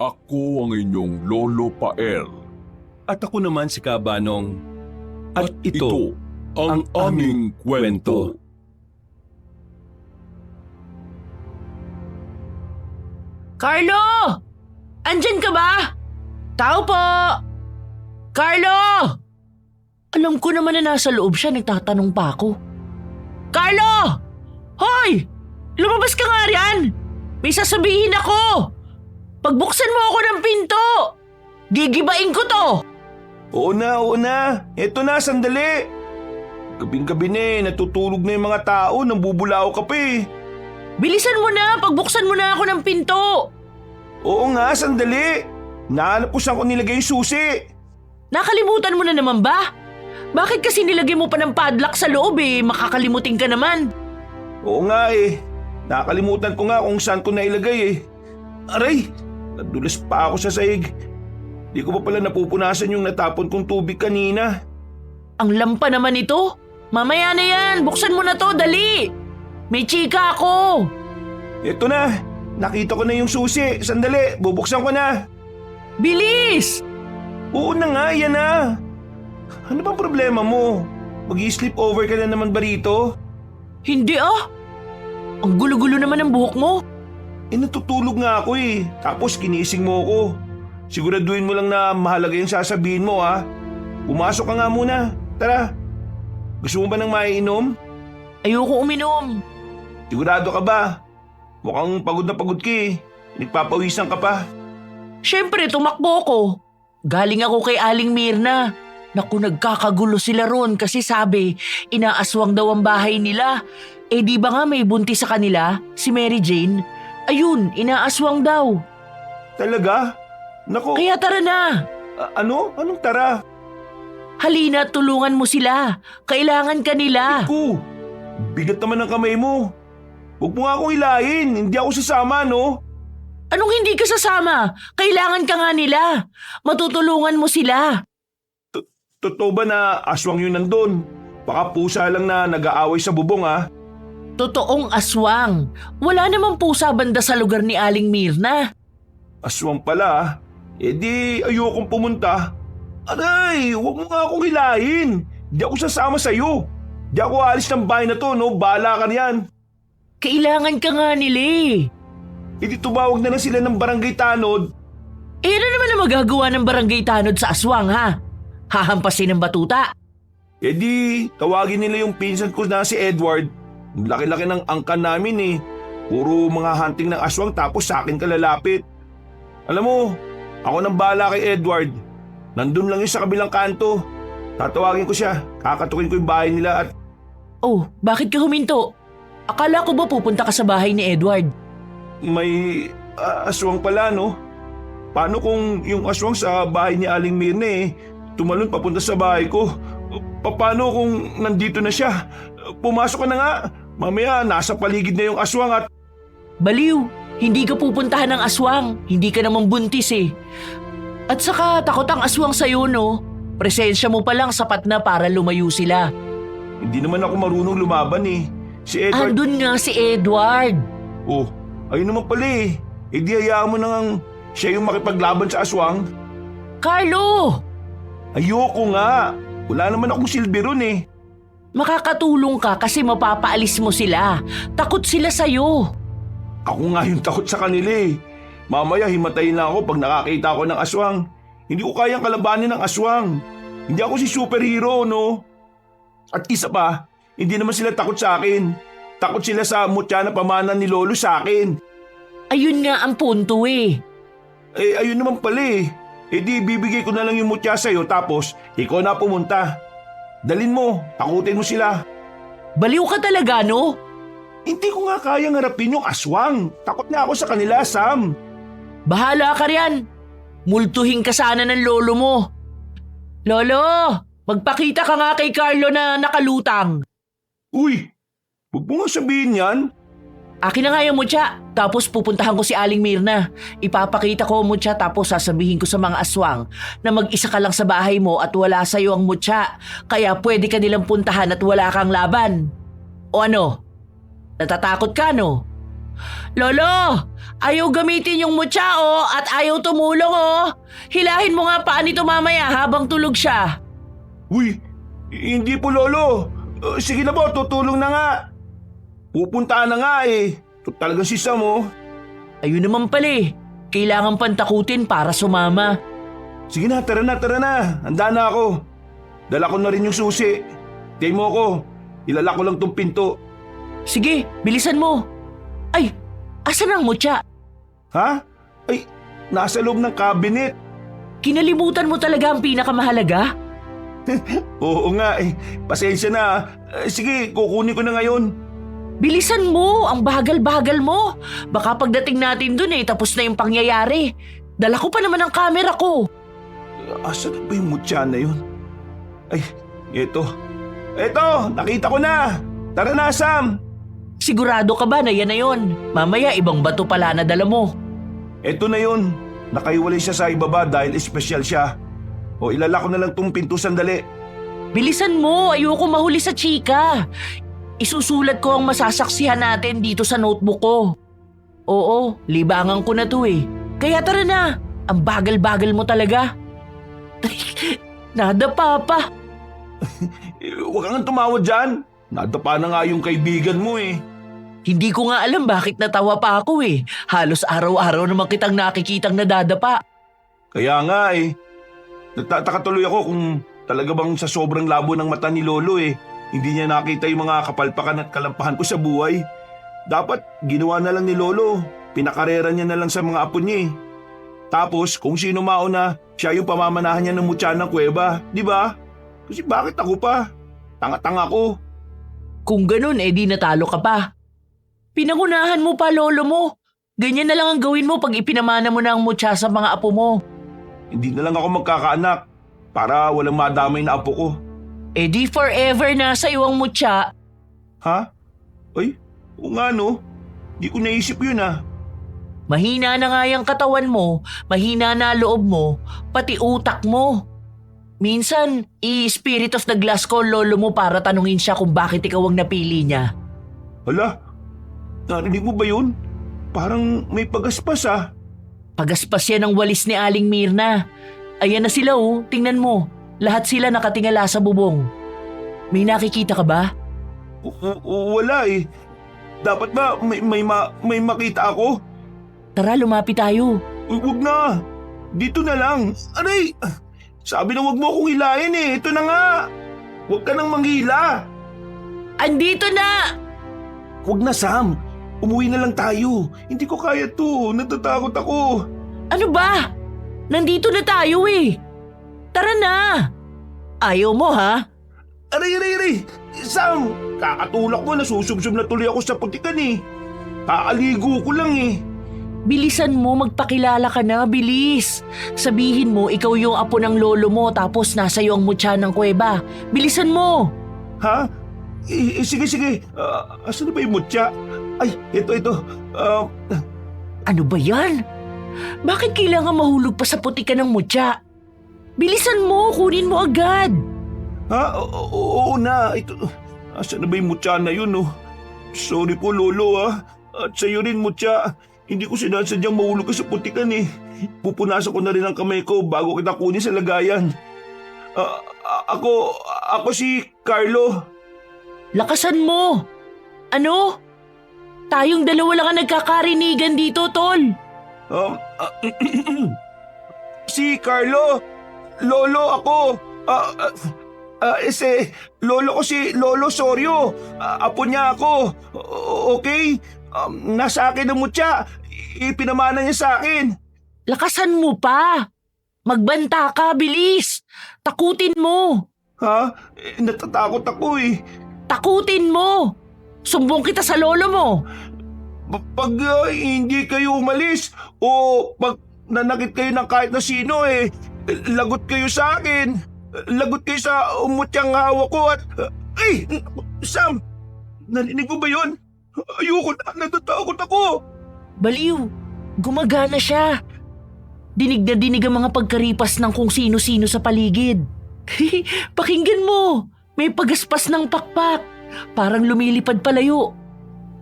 Ako ang inyong Lolo Pael. At ako naman si Kabanong. At ito ang aming kwento. Carlo! Andyan ka ba? Tao po! Carlo! Alam ko naman na nasa loob siya, nagtatanong pa ako. Carlo! Hoy! Lumabas ka nga riyan! May sasabihin ako! Pagbuksan mo ako ng pinto! Gigibain ko to! Oo na. Eto na, sandali. Gabing-gabi na natutulog na yung mga tao, nambubulao ka pa eh. Bilisan mo na! Pagbuksan mo na ako ng pinto! Oo nga, sandali. Nahanap ko saan ko nilagay yung susi. Nakalimutan mo na naman ba? Bakit kasi nilagay mo pa ng padlock sa loob eh? Makakalimutin ka naman. Oo nga eh. Nakalimutan ko nga kung saan ko nailagay eh. Aray, nadulas pa ako sa sahig. Di ko pa pala napupunasan yung natapon kong tubig kanina. Ang lampa naman ito. Mamaya na yan. Buksan mo na to, dali. May chika ako. Eto na, nakita ko na yung susi. Sandali, bubuksan ko na. Bilis! Oo na nga, yan na. Ano bang problema mo? Mag-i-sleep over ka na naman ba rito? Hindi ah. Ang gulo-gulo naman ng buhok mo. Natutulog nga ako eh. Tapos kinising mo ako. Siguraduhin mo lang na mahalaga yung sasabihin mo ha. Pumasok ka nga muna. Tara. Gusto mo ba ng maiinom? Ayoko uminom. Sigurado ka ba? Mukhang pagod na pagod ka eh. Nagpapawisan ka pa. Siyempre, tumakbo ko. Galing ako kay Aling Mirna. Naku, nagkakagulo sila ron kasi sabi, inaaswang daw ang bahay nila. Eh di ba nga may buntis sa kanila, si Mary Jane? Ayun, inaaswang daw. Talaga? Naku. Kaya tara na. Ano? Anong tara? Halina, tulungan mo sila. Kailangan ka nila. Ku, bigat naman ang kamay mo. Huwag mo nga akong hilahin. Hindi ako sasama, no? Anong hindi ka sasama? Kailangan ka nga nila. Matutulungan mo sila. Totoo ba na aswang yun nandun? Baka pusa lang na nag-aaway sa bubong, ha? Totoong aswang. Wala namang pusa banda sa lugar ni Aling Mirna. Aswang pala, ha? Eh di ayokong pumunta. Aray, huwag mo nga akong hilahin. Di ako sasama sa'yo. Di ako alis ng bahay na to, no? Bahala ka riyan. Kailangan ka nga nila eh. E di tumawag na lang sila ng barangay tanod. Eh ano naman ang magagawa ng barangay tanod sa aswang ha? Hahampasin ng batuta. E di tawagin nila yung pinsan ko na si Edward. Laki-laki ng angkan namin eh. Puro mga hunting ng aswang tapos sa akin kalalapit. Alam mo, ako nang bahala kay Edward. Nandun lang yun sa kabilang kanto. Tatawagin ko siya. Kakatukin ko yung bahay nila at... Oh, bakit ka huminto? Akala ko ba pupunta ka sa bahay ni Edward? May aswang pala, no? Paano kung yung aswang sa bahay ni Aling Mirna tumalon papunta sa bahay ko? Paano kung nandito na siya? Pumasok ka na nga. Mamaya nasa paligid na yung aswang at... Baliw, hindi ka pupuntahan ng aswang. Hindi ka naman buntis eh. At saka takot ang aswang sa'yo, no? Presensya mo pa lang sapat na para lumayo sila. Hindi naman ako marunong lumaban eh. Si Edward... Andun nga si Edward. Oh, ayun naman pala eh. E di hayaan mo nang siya yung makipaglaban sa aswang. Carlo! Ayoko nga. Wala naman akong silbi ron eh. Makakatulong ka kasi mapapaalis mo sila. Takot sila sa'yo. Ako nga yung takot sa kanila eh. Mamaya himatayin na ako pag nakakita ako ng aswang. Hindi ko kayang kalabanin ng aswang. Hindi ako si superhero, no? At isa pa, hindi naman sila takot sa akin. Takot sila sa mutya na pamana ni Lolo sa akin. Ayun nga ang punto eh. Eh ayun naman pala eh. Eh di bibigay ko na lang yung mutya sa'yo tapos ikaw na pumunta. Dalin mo, takutin mo sila. Baliw ka talaga, no? Hindi ko nga kayang harapin yung aswang. Takot na ako sa kanila, Sam. Bahala ka riyan. Multuhin ka sana ng lolo mo. Lolo, magpakita ka nga kay Carlo na nakalutang. Uy, huwag mo nga sabihin yan. Akin na nga yung mutya, tapos pupuntahan ko si Aling Mirna. Ipapakita ko ang mutya tapos sasabihin ko sa mga aswang na mag-isa ka lang sa bahay mo at wala sa'yo ang mutya. Kaya pwede ka nilang puntahan at wala kang laban. O ano? Natatakot ka, no? Lolo! Ayaw gamitin yung mutya at ayaw tumulong Hilahin mo nga paan nito mamaya habang tulog siya. Uy, hindi po lolo. Sige na po, tutulong na nga. Pupunta na nga eh. Ito talagang si Sam Ayun naman pala Kailangan pantakutin para sumama. Sige na, tara na. Handa na ako. Dala ko na rin yung susi. Tay mo ko. Ilala ko lang tong pinto. Sige, bilisan mo. Ay, asan ang mutya? Ha? Ay, nasa loob ng cabinet. Kinalimutan mo talaga ang pinakamahalaga? Oo nga eh. Pasensya na. Sige, kukunin ko na ngayon. Bilisan mo, ang bagal-bagal mo. Baka pagdating natin dun tapos na yung pangyayari. Dala ko pa naman ang camera ko. Asan na ba yung mutya na yun? Ay, eto. Eto, nakita ko na. Tara na, Sam. Sigurado ka ba na yan na yun? Mamaya ibang bato pala na dala mo. Eto na yun. Nakaiwalay siya sa ibaba dahil espesyal siya. O ilala ko na lang tong pinto sandali. Bilisan mo, ayoko mahuli sa chika. Isusulat ko ang masasaksihan natin dito sa notebook ko. Oo, libangan ko na to Kaya tara na, ang bagal-bagal mo talaga. Nadapa pa. Huwag kang tumawad dyan. Nadapa na nga yung kaibigan mo Hindi ko nga alam bakit natawa pa ako Halos araw-araw naman kitang nakikitang nadadapa. Kaya nga Nagtataka tuloy ako kung talaga bang sa sobrang labo ng mata ni Lolo hindi niya nakita yung mga kapalpakan at kalampahan ko sa buhay. Dapat ginawa na lang ni Lolo. Pinakarera niya na lang sa mga apo niya Tapos kung sino mauna, siya yung pamamanahan niya ng mutya ng kuweba. Di ba? Kasi bakit ako pa? Tanga-tanga ko. Kung ganun di natalo ka pa. Pinangunahan mo pa lolo mo. Ganyan na lang ang gawin mo pag ipinamana mo na ang mutya sa mga apo mo. Hindi na lang ako magkakaanak para walang madamay na apo ko. Di forever nasa iyo ang mutya. Ha? Ay, o nga no. Di ko naisip yun Mahina na nga yung katawan mo, mahina na loob mo, pati utak mo. Minsan, i-spirit of the glass ko lolo mo para tanungin siya kung bakit ikaw ang napili niya. Hala, narinig mo ba yun? Parang may pagaspas Pagaspas yan ang walis ni Aling Mirna. Ayan na sila tingnan mo. Lahat sila nakatingala sa bubong. May nakikita ka ba? Wala Dapat ba may makita ako? Tara, lumapit tayo. Huwag na. Dito na lang. Aray! Sabi na huwag mo akong hilahin Ito na nga. Huwag ka nang manghila. Andito na! Huwag na, Sam. Umuwi na lang tayo. Hindi ko kaya to. Natatakot ako. Ano ba? Nandito na tayo Tara na! Ayaw mo ha? Aray! Sam, kakatulak ko, nasusubsob na tuloy ako sa putikan Kaaligo ko lang Bilisan mo, magpakilala ka na, bilis. Sabihin mo, ikaw yung apo ng lolo mo tapos nasa iyo ang mutya ng kuweba. Bilisan mo! Ha? Sige. Asan na ba yung mutya? Ay, ito. Ano ba yan? Bakit kailangan mahulog pa sa putikan ng mutya? Bilisan mo, kunin mo agad. Ha? Oo na. Ito. Asan na ba yung mutya na yun Sorry po lolo At sa'yo rin mutya. Hindi ko sinasadyang mahulog ka sa putikan Pupunasan ko na rin ang kamay ko bago kita kunin sa lagayan. Ako si Carlo. Lakasan mo! Ano? Tayong dalawa lang ang nagkakarinigan dito, tol. Si Carlo. Lolo ako. Lolo ko si Lolo Sorio. Apo niya ako. Okay? Nasa akin ang mutya. Ipinamana niya sa akin. Lakasan mo pa. Magbanta ka, bilis. Takutin mo. Ha? Natatakot ako Takutin mo. Sumbong kita sa lolo mo. Pag hindi kayo umalis o pag nanakit kayo ng kahit na sino lagot kayo sa akin. Lagot kayo sa umutyang hawak ko at... Ay! Sam! Narinig mo ba yun? Ayoko na, natatakot ako. Baliw, gumagana siya. Dinig na dinig ang mga pagkaripas ng kung sino-sino sa paligid. Pakinggan mo, may pagaspas ng pakpak. Parang lumilipad palayo.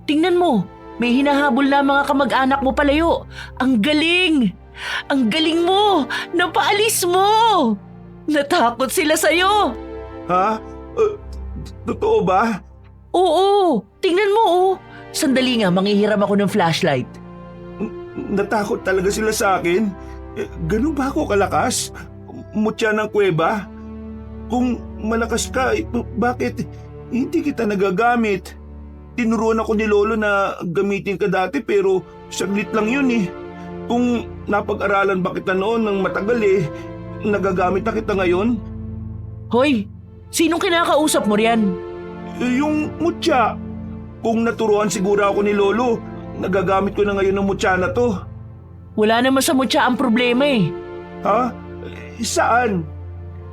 Tingnan mo, May hinahabol na mga kamag-anak mo palayo. Ang galing! Ang galing mo! Napaalis mo! Natakot sila sa'yo! Ha? Totoo ba? Oo! Tingnan mo oh! Sandali nga, manghihiram ako ng flashlight. Natakot talaga sila sa akin? Ganun ba ako kalakas? Mutya ng kuweba? Kung malakas ka, bakit hindi kita nagagamit? Tinuruan ako ni Lolo na gamitin ka dati pero saglit lang yun eh. Kung napag-aralan ba kita noon ng matagal nagagamit na kita ngayon? Hoy! Sinong kinakausap mo riyan? Yung mutya. Kung naturuan siguro ako ni Lolo, nagagamit ko na ngayon ng mutya na to. Wala naman sa mutya ang problema eh. Ha? Saan?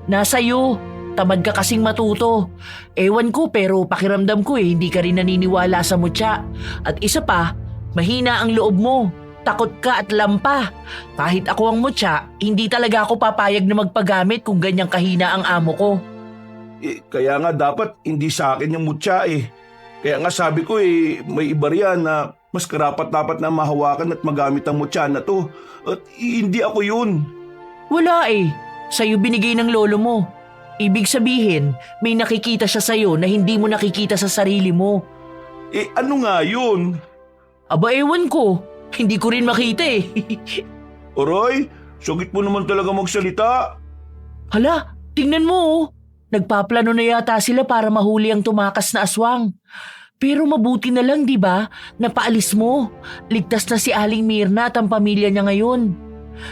Nasa iyo. Tamad ka kasing matuto. Ewan ko pero pakiramdam ko hindi ka rin naniniwala sa mutya. At isa pa, mahina ang loob mo. Takot ka at lampa. Kahit ako ang mutya, hindi talaga ako papayag na magpagamit kung ganyang kahina ang amo ko. Kaya nga dapat hindi sa akin yung mutya eh. Kaya nga sabi ko may iba riyan na mas karapat-dapat na mahawakan at magamit ang mutya na to. At hindi ako yun. Wala eh. Sa'yo binigay ng lolo mo. Ibig sabihin, may nakikita siya sa'yo na hindi mo nakikita sa sarili mo. Ano nga yun? Aba ewan ko. Hindi ko rin makita eh. Aray, sagit mo naman talaga magsalita. Hala, tingnan mo oh. Nagpaplano na yata sila para mahuli ang tumakas na aswang. Pero mabuti na lang, di ba? Napaalis mo. Ligtas na si Aling Mirna at ang pamilya niya ngayon.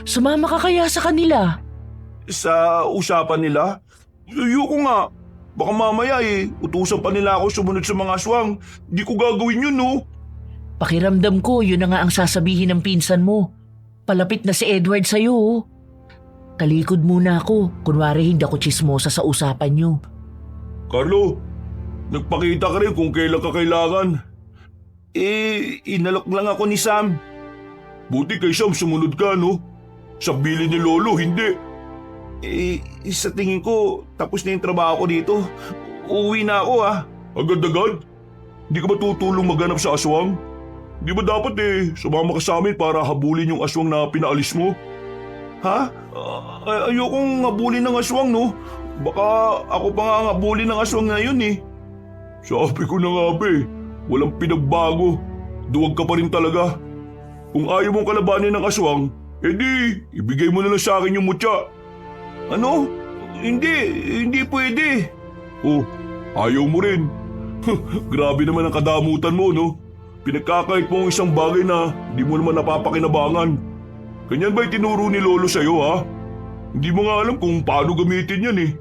Sumama ka kaya sa kanila? Sa usapan nila? Ayoko nga. Baka mamaya utusan pa nila ako sumunod sa mga aswang. Di ko gagawin yun, no? Pakiramdam ko, yun na nga ang sasabihin ng pinsan mo. Palapit na si Edward sa'yo, oh. Talikod muna ako, kunwari hindi ako chismosa sa usapan niyo. Carlo, nagpakita ka rin kung kailan ka kailangan. Inalok lang ako ni Sam. Buti kay Sam sumunod ka, no? Sa bili ni Lolo, hindi. Sa tingin ko, tapos na yung trabaho ko dito. Uuwi na ako, ha? Agad-agad? Hindi ka ba tutulong maghanap sa aswang? Di ba dapat sumama ka sa amin para habulin yung aswang na pinaalis mo? Ha? Ayokong habulin ng aswang, no? Baka ako pa nga ang habulin ng aswang na yun eh. Sabi ko na nga walang pinagbago. Duwag ka pa rin talaga. Kung ayaw mong kalabanin ng aswang, edi ibigay mo na lang sa akin yung mutya. Ano? Hindi pwede. Oh, ayaw mo rin. Grabe naman ang kadamutan mo, no? Pinagkakait mo ang isang bagay na di mo naman napapakinabangan. Ganyan ba itinuro ni Lolo sa'yo, ha? Hindi mo nga alam kung paano gamitin yan eh.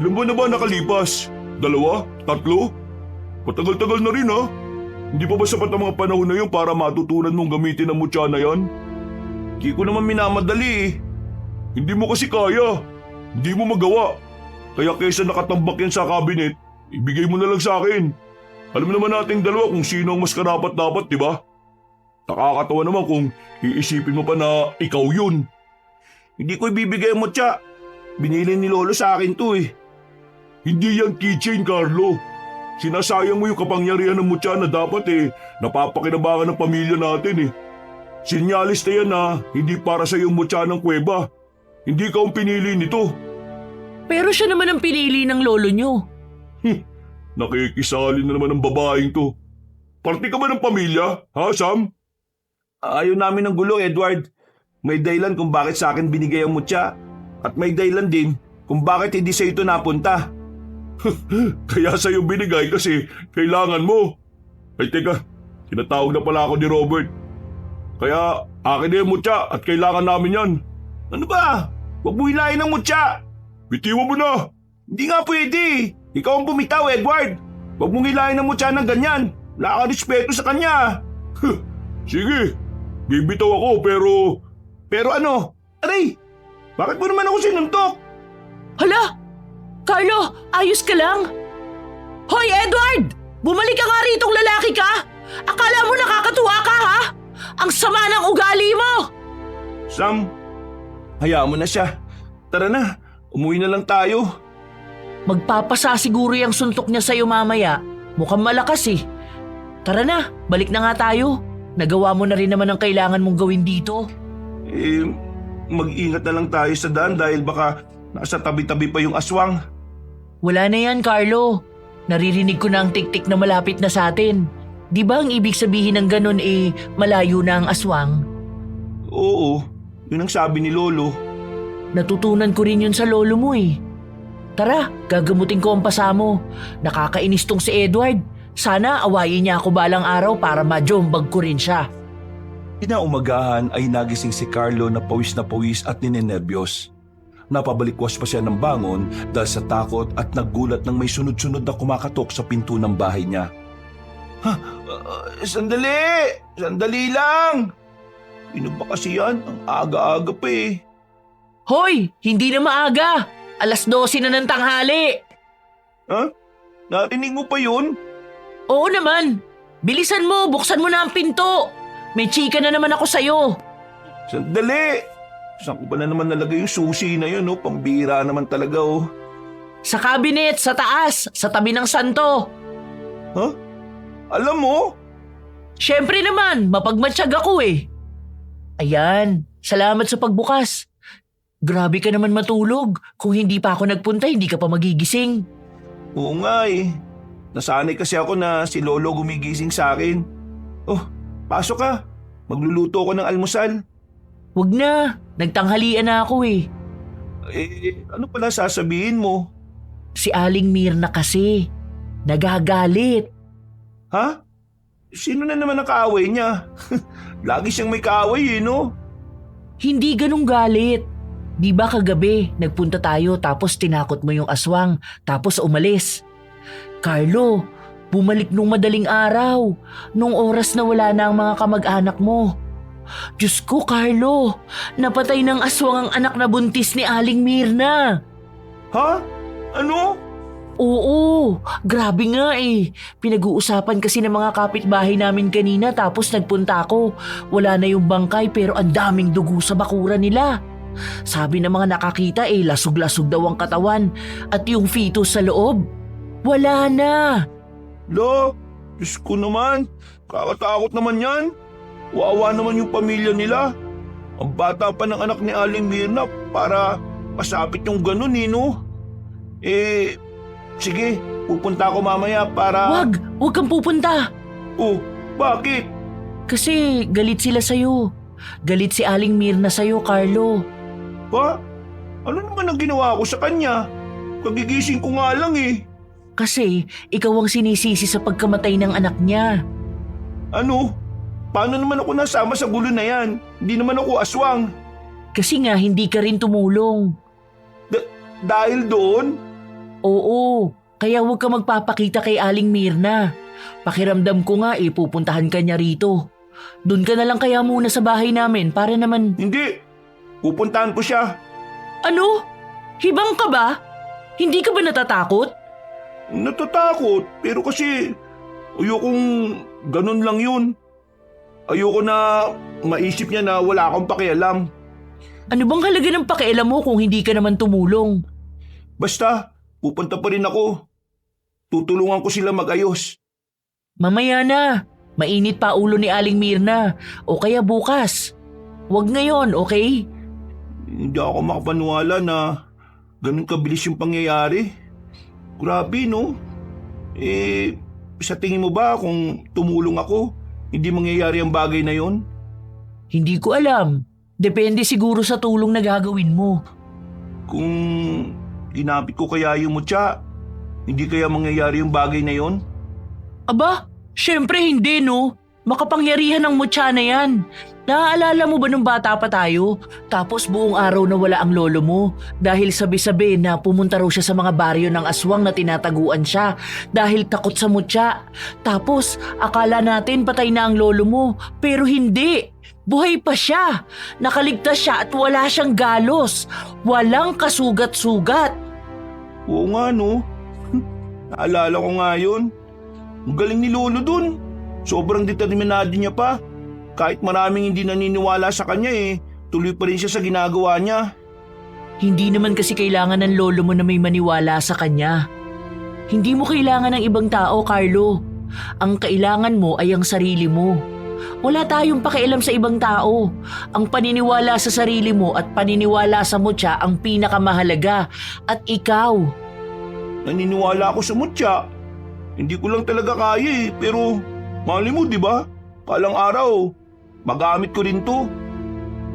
Ilan ba na ba nakalipas? 2? 3? Matagal-tagal na rin, ha? Hindi pa ba sapat ang mga panahon na yun para matutunan mong gamitin ang mutya na yan? Hindi ko naman minamadali eh. Hindi mo kasi kaya. Hindi mo magawa. Kaya kaysa nakatambak yan sa cabinet, ibigay mo na lang sa akin. Alam naman nating dalawa kung sino ang mas karapat-dapat, di ba? Nakakatawa naman kung iisipin mo pa na ikaw yun. Hindi ko ibibigay ang mutya. Binili ni Lolo sa akin to eh. Hindi yan keychain, Carlo. Sinasayang mo yung kapangyarihan ng mutya na dapat napapakinabangan ng pamilya natin eh. Sinyalis na yan na hindi para sa yung mutya ng kuweba. Hindi ka ang pinili nito. Pero siya naman ang pinili ng lolo nyo. Nakikisali na naman ang babaeng to. Parte ka ba ng pamilya, ha Sam? Ayaw namin ng gulo, Edward. May dahilan kung bakit sa akin binigay ang mutya. At may dahilan din kung bakit hindi sa ito napunta. Kaya sa'yo binigay kasi kailangan mo. Ay teka, tinatawag na pala ako ni Robert. Kaya akin na yung mutya at kailangan namin yan. Ano ba? Huwag mo hilahin ang mutya. Bitiwan mo na. Hindi nga pwede. Ikaw ang bumitaw, Edward. Huwag mong hilahin ang mutya ng ganyan. Wala kang respeto sa kanya. Sige, bibitaw ako pero... Pero ano? Aray! Bakit mo naman ako sinuntok? Hala! Carlo, ayos ka lang? Hoy, Edward! Bumalik ka nga ritong lalaki ka! Akala mo nakakatuwa ka, ha? Ang sama ng ugali mo! Sam, hayaan mo na siya. Tara na, umuwi na lang tayo. Magpapasa siguro yung suntok niya sa'yo mamaya. Mukhang malakas eh. Tara na, balik na nga tayo. Nagawa mo na rin naman ang kailangan mong gawin dito. Mag-ingat na lang tayo sa daan dahil baka nasa tabi-tabi pa yung aswang. Wala na yan, Carlo. Naririnig ko na ang tik-tik na malapit na sa atin. Di ba ang ibig sabihin ng ganun malayo na ang aswang? Oo, yun ang sabi ni Lolo. Natutunan ko rin yun sa lolo mo Tara, gagamutin ko ang pasa mo. Nakakainis tong si Edward. Sana awayin niya ako balang araw para majombag ko rin siya. Kinaumagahan ay nagising si Carlo na pawis at ninenerbiyos. Napabalikwas pa siya ng bangon dahil sa takot at naggulat nang may sunod-sunod na kumakatok sa pinto ng bahay niya. Sandali! Sandali lang! Sino ba kasi yan? Ang aga-aga pa Hoy! Hindi na maaga! 12:00 na ng tanghali! Ha? Narinig mo pa yun? Oo naman! Bilisan mo! Buksan mo na ang pinto! May chika na naman ako sa'yo! Sandali! Saan ko ba na naman nalagay yung susi na yun? Pambira naman talaga Sa cabinet, sa taas, sa tabi ng santo. Ha? Alam mo? Siyempre naman, mapagmatsyag ako Ayan, salamat sa pagbukas. Grabe ka naman matulog. Kung hindi pa ako nagpunta, hindi ka pa magigising. Oo nga Nasanay kasi ako na si Lolo gumigising sa akin. Oh, pasok ka. Magluluto ako ng almusal. Wag na, nagtanghalian na ako Ano pala sasabihin mo? Si Aling Mirna kasi, nagagalit. Ha? Sino na naman ang kaaway niya? Lagi siyang may kaaway no? Hindi ganong galit. Di ba kagabi, nagpunta tayo tapos tinakot mo yung aswang, tapos umalis. Carlo, bumalik nung madaling araw, nung oras na wala na ang mga kamag-anak mo. Diyos ko, Carlo, napatay ng aswang ang anak na buntis ni Aling Mirna. Ha? Ano? Oo, grabe nga Pinag-uusapan kasi ng mga kapitbahay namin kanina tapos nagpunta ako. Wala na yung bangkay pero ang daming dugo sa bakuran nila. Sabi ng mga nakakita lasog-lasog daw ang katawan at yung fetus sa loob. Wala na. Lo, Diyos ko naman. Kakatakot naman yan. Wawa naman yung pamilya nila. Ang bata pa ng anak ni Aling Mirna para masapit yung ganun no? Sige, pupunta ako mamaya para… Wag kang pupunta. Oh, bakit? Kasi galit sila sa'yo. Galit si Aling Mirna sa'yo, Carlo. Ha? Ano naman ang ginawa ko sa kanya? Kagigising ko nga lang Kasi ikaw ang sinisisi sa pagkamatay ng anak niya. Ano? Paano naman ako nasama sa gulo na yan? Hindi naman ako aswang. Kasi nga hindi ka rin tumulong. Dahil doon? Oo, kaya huwag ka magpapakita kay Aling Mirna. Pakiramdam ko nga pupuntahan ka niya rito. Doon ka na lang kaya muna sa bahay namin para naman… Hindi! Pupuntahan ko siya. Ano? Hibang ka ba? Hindi ka ba natatakot? Natatakot, pero kasi ayokong ganun lang yun. Ayoko na maisip niya na wala akong pakialam. Ano bang halaga ng pakialam mo kung hindi ka naman tumulong? Basta, pupunta pa rin ako. Tutulungan ko sila mag-ayos. Mamaya na. Mainit pa ulo ni Aling Mirna. O kaya bukas. Huwag ngayon, okay? Hindi ako makapaniwala na ganun kabilis yung pangyayari. Grabe, no? Sa tingin mo ba kung tumulong ako, hindi mangyayari ang bagay na yon? Hindi ko alam. Depende siguro sa tulong na gagawin mo. Kung ginapit ko kaya yung mutya, hindi kaya mangyayari yung bagay na yon? Aba, syempre hindi no. Makapangyarihan ng mutya na yan. Naaalala mo ba nung bata pa tayo? Tapos buong araw na wala ang lolo mo dahil sabi-sabi na pumunta raw siya sa mga baryo ng aswang na tinataguan siya dahil takot sa mutya. Tapos akala natin patay na ang lolo mo pero hindi. Buhay pa siya. Nakaligtas siya at wala siyang galos. Walang kasugat-sugat. Oo nga no. Naalala ko nga yun. Ang galing ni lolo dun. Sobrang determinado niya pa. Kahit maraming hindi naniniwala sa kanya tuloy pa rin siya sa ginagawa niya. Hindi naman kasi kailangan ng lolo mo na may maniwala sa kanya. Hindi mo kailangan ng ibang tao, Carlo. Ang kailangan mo ay ang sarili mo. Wala tayong pakialam sa ibang tao. Ang paniniwala sa sarili mo at paniniwala sa mutya ang pinakamahalaga. At ikaw, Naniniwala ako sa mutya. Hindi ko lang talaga kaya pero mali mo, di ba? Palang araw, magamit ko rin to.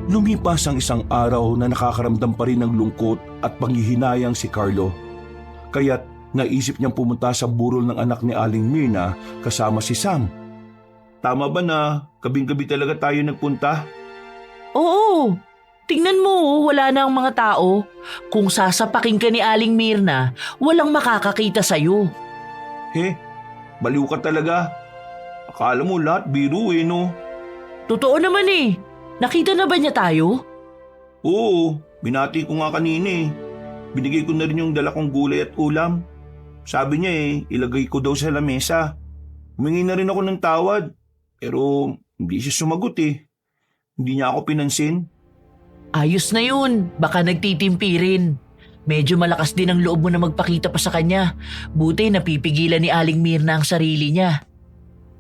Lumipas ang isang araw na nakakaramdam pa rin ng lungkot at panghihinayang si Carlo. Kaya't naisip niyang pumunta sa burol ng anak ni Aling Mirna kasama si Sam. Tama ba na gabing-gabi talaga tayo nagpunta? oo, tingnan mo, wala na ang mga tao. Kung sasapakin ka ni Aling Mirna, walang makakakita sa'yo. Baliw ka talaga. Akala mo lahat biro no? Totoo naman eh. Nakita na ba niya tayo? Oo, binati ko nga kanina. Binigay ko na rin yung dala kong gulay at ulam. Sabi niya ilagay ko daw sa lamesa. Humingi na rin ako ng tawad. Pero hindi siya sumagot Hindi niya ako pinansin. Ayos na yun. Baka nagtitimpi rin. Medyo malakas din ang loob mo na magpakita pa sa kanya. Buti napipigilan ni Aling Mirna ang sarili niya.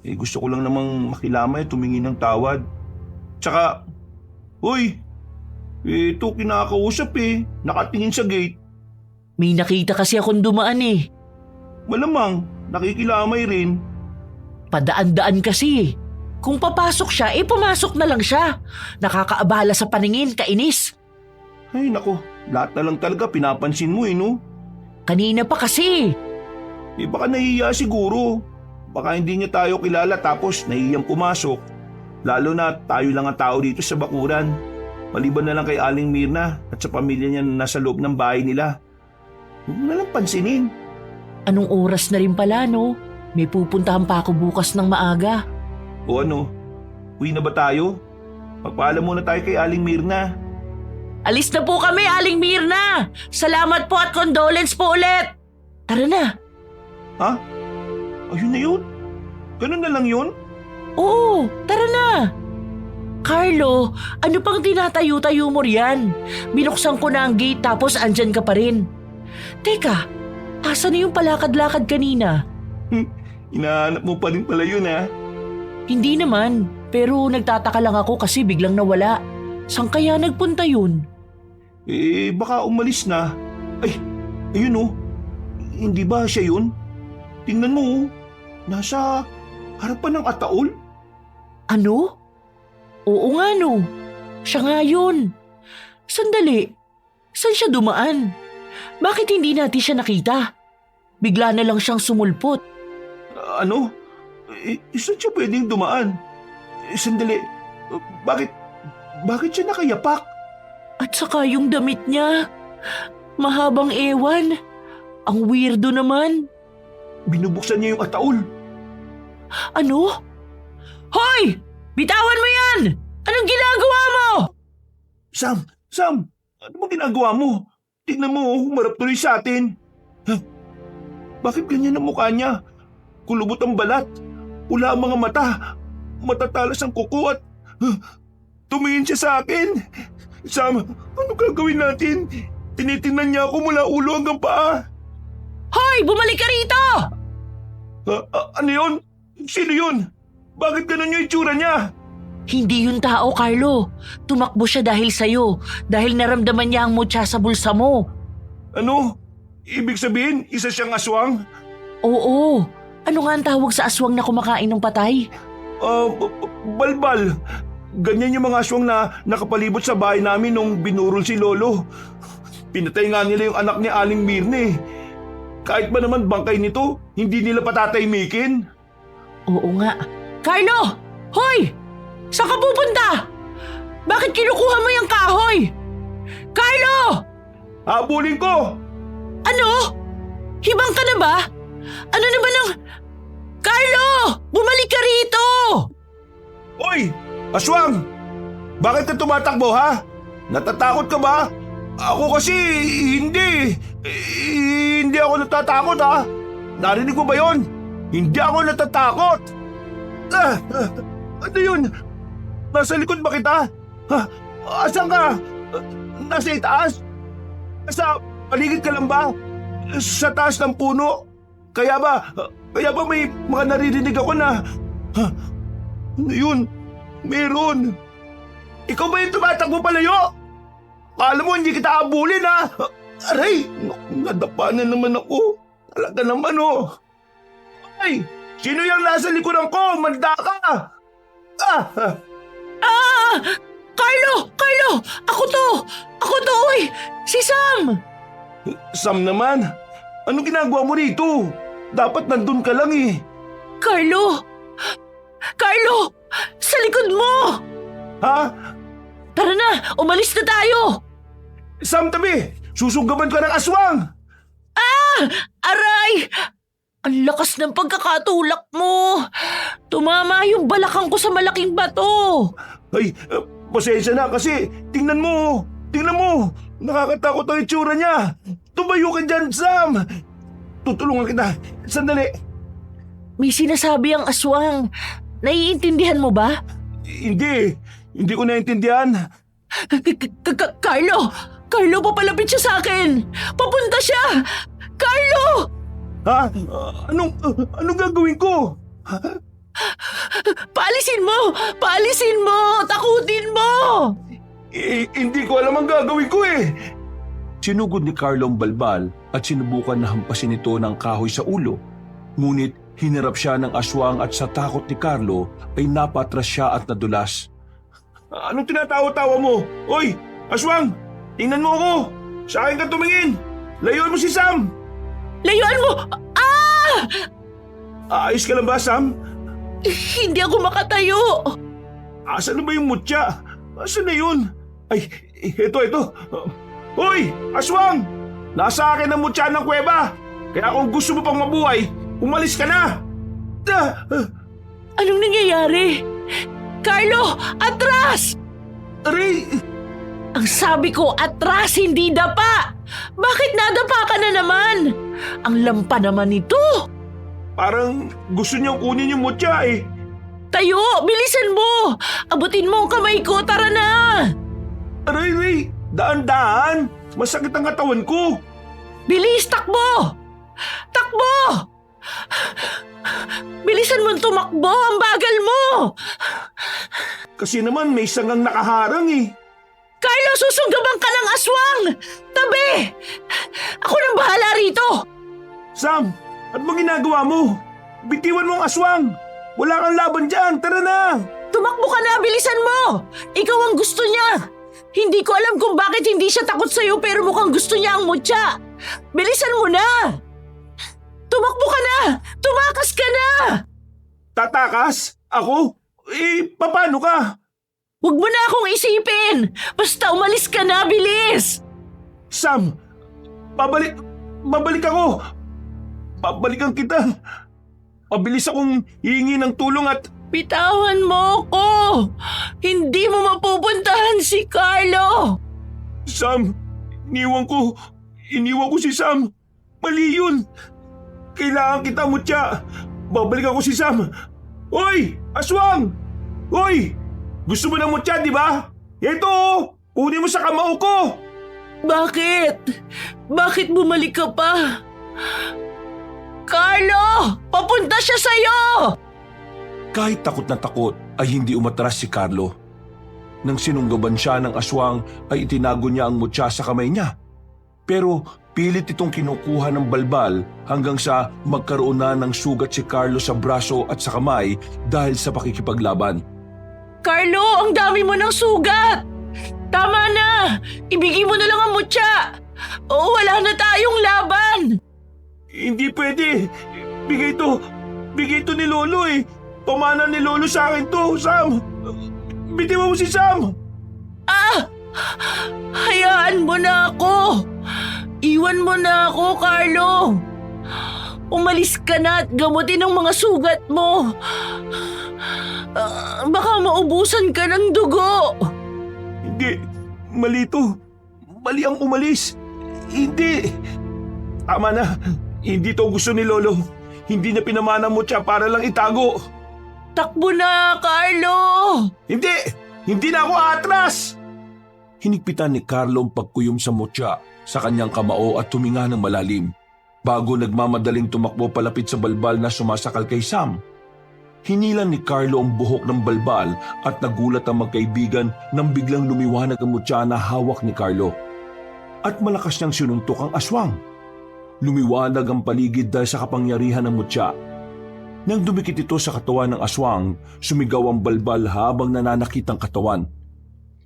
Gusto ko lang namang makilamay at humingi ng tawad. Tsaka, ito kinakausap nakatingin sa gate. May nakita kasi akong dumaan eh. Malamang, nakikilamay rin. Padaan-daan kasi. Kung papasok siya, pumasok na lang siya. Nakakaabala sa paningin, kainis. Ay nako, lahat na lang talaga pinapansin mo no? Kanina pa kasi. Baka nahihiya siguro. Baka hindi niya tayo kilala tapos nahihiyang pumasok. Lalo na tayo lang ang tao dito sa bakuran. Maliban na lang kay Aling Mirna at sa pamilya niya na nasa loob ng bahay nila. Huwag mo na lang pansinin. Anong oras na rin pala, no? May pupuntahan pa ako bukas ng maaga. O ano, uwi na ba tayo? Magpaalam muna tayo kay Aling Mirna. Alis na po kami, Aling Mirna! Salamat po at condolence po ulit! Tara na! Ha? Ayun na yun? Ganun na lang yun? Oo, tara na! Carlo, ano pang tinatayo-tayo mo riyan? Binuksan ko na ang gate tapos andyan ka pa rin. Teka, asan na yung palakad-lakad kanina? Inahanap mo pa rin pala yun Hindi naman, pero nagtataka lang ako kasi biglang nawala. Saan kaya nagpunta yun? Baka umalis na. Ay, ayun Hindi ba siya yun? Tingnan mo nasa harapan ng ataol. Ano? Oo nga no. Siya nga yun. Sandali, saan siya dumaan? Bakit hindi natin siya nakita? Bigla na lang siyang sumulpot. Ano? Saan siya pwedeng dumaan? Sandali, bakit siya nakayapak? At saka yung damit niya, mahabang ewan. Ang weirdo naman. Binubuksan niya yung ataol. Ano? Hoy! Bitawan mo yan! Anong ginagawa mo? Sam! Ano ba ginagawa mo? Tignan mo, humarap tuloy sa atin. Bakit ganyan ang mukha niya? Kulubot ang balat. Pula ang mga mata. Matatalas ang kuko at tumingin siya sa akin. Sam, ano gagawin natin? Tinitingnan niya ako mula ulo hanggang paa. Hoy! Bumalik ka rito! Ano yun? Sino yun? Bakit ganun yung itsura niya? Hindi yun tao, Carlo. Tumakbo siya dahil sa'yo. Dahil naramdaman niya ang mutya sa bulsa mo. Ano? Ibig sabihin, isa siyang aswang? Oo. Ano nga ang tawag sa aswang na kumakain ng patay? Balbal. Ganyan yung mga aswang na nakapalibot sa bahay namin nung binurol si Lolo. Pinatay nga nila yung anak ni Aling Mirna Kahit ba naman bangkay nito, hindi nila patataymikin. Oo nga. Carlo! Hoy! Saan ka pupunta? Bakit kinukuha mo yung kahoy? Carlo! Habulin ko! Ano? Hibang ka na ba? Ano na ba ng... Carlo! Bumalik ka rito! Oy! Aswang! Bakit ka tumatakbo ha? Natatakot ka ba? Ako kasi hindi. Hindi ako natatakot ha. Narinig ko ba yon? Hindi ako natatakot. Ano yun? Nasa likod ba kita? Asan ka? Nasa itaas? Sa paligid ka lang ba? Sa taas ng puno? Kaya ba Kaya ba may mga naririnig ako na... Ha? Ano yun? Meron. Ikaw ba yung tumatakbo palayo? Akala mo hindi kita abulin ha? Aray! Nadapa na naman ako. Talaga naman oh. Ay! Sino yung nasa likuran ko? Manda ka! Ah! Carlo! Carlo! Ako to! Ako to, uy! Si Sam! Sam naman, anong ginagawa mo rito? Dapat nandun ka lang eh. Carlo! Carlo! Sa likod mo! Ha? Tara na! Umalis na tayo! Sam, tabi! Susunggaban ka ng aswang! Aray! Ang lakas ng pagkakatulak mo! Tumama yung balakang ko sa malaking bato! Ay, pasensya na kasi tingnan mo! Tingnan mo! Nakakatakot ang itsura niya! Tumayo ka dyan, Sam! Tutulungan kita. Sandali. May sinasabi ang aswang. Naiintindihan mo ba? Hindi. Hindi ko naintindihan. Carlo! Carlo, papalapit siya sa akin! Papunta siya! Carlo! Ha? Anong gagawin ko? Paalisin mo! Paalisin mo! Takutin mo! Hindi ko alam ang gagawin ko eh. Sinugod ni Carlo ang balbal at sinubukan na hampasin ito ng kahoy sa ulo. Ngunit hinarap siya ng aswang at sa takot ni Carlo ay napatras siya at nadulas. Anong tinatawa-tawa mo? Oy, aswang! Tingnan mo ako! Sa akin ka tumingin! Layuan mo si Sam! Layuan mo! Ah! Ayos ka lang ba, Sam? Hindi ako makatayo! Asan na ba yung mutya? Asan na yun? Ay, ito. Hoy, aswang! Nasa akin ang mutya ng kuweba! Kaya kung gusto mo pang mabuhay, umalis ka na! Anong nangyayari? Carlo, atras! Aray! Ang sabi ko, atras, hindi dapa! Bakit nadapa ka na naman? Ang lampa naman nito! Parang gusto niyang kunin yung mutya eh. Tayo, bilisan mo! Abutin mo ang kamay ko, tara na! Aray! Daan-daan! Masakit ang katawan ko! Bilis, takbo! Takbo! Bilisan mo tumakbo, ang bagal mo! Kasi naman may sangang nakaharang eh. Carlo, susunggaban ka ng aswang! Tabi! Ako nang bahala rito! Sam, at mo ginagawa mo? Bitiwan mo ang aswang! Wala kang laban dyan, tara na! Tumakbo ka na, bilisan mo! Ikaw ang gusto niya! Hindi ko alam kung bakit hindi siya takot sa'yo pero mukhang gusto niya ang mutya! Bilisan mo na! Tumakbo ka na! Tumakas ka na! Tatakas? Ako? Paano ka? Huwag mo na akong isipin! Basta umalis ka na, bilis! Sam, babalik ako! Babalikan kita! Pabilis akong hihingi ng tulong at... Bitawan mo ko! Hindi mo mapupuntahan si Carlo! Sam, iniwan ko si Sam. Mali yun. Kailangan kita, mutya. Babalik ako si Sam. Hoy, aswang! Hoy! Gusto mo ng mutya, di ba? Ito, kunin mo sa kamao ko. Bakit? Bakit bumalik ka pa? Carlo! Papunta siya sa'yo! Kahit takot na takot ay hindi umatras si Carlo. Nang sinunggaban siya ng aswang ay itinago niya ang mutya sa kamay niya. Pero pilit itong kinukuha ng balbal hanggang sa magkaroon na ng sugat si Carlo sa braso at sa kamay dahil sa pakikipaglaban. Carlo, ang dami mo ng sugat! Tama na! Ibigay mo na lang ang mutya! O wala na tayong laban! Hindi pwede. Bigay to ni Lolo eh. Pamana ni Lolo sa akin to, Sam. Bitiwan mo si Sam. Hayaan mo na ako! Iwan mo na ako, Carlo! Umalis ka na at gamutin ang mga sugat mo! Baka maubusan ka ng dugo! Hindi. Mali to. Mali ang umalis. Hindi. Tama na. Hindi to gusto ni Lolo. Hindi niya pinamana mo siya para lang itago. Takbo na, Carlo! Hindi! Hindi na ako atras! Hinigpitan ni Carlo ang pagkuyom sa mutya sa kanyang kamao at tuminga ng malalim. Bago nagmamadaling tumakbo palapit sa balbal na sumasakal kay Sam, hinilan ni Carlo ang buhok ng balbal at nagulat ang magkaibigan nang biglang lumiwanag ang mutya na hawak ni Carlo. At malakas niyang sinuntok ang aswang. Lumiwanag ang paligid dahil sa kapangyarihan ng mutya. Nang dumikit ito sa katawan ng aswang, sumigaw ang balbal habang nananakit ang katawan.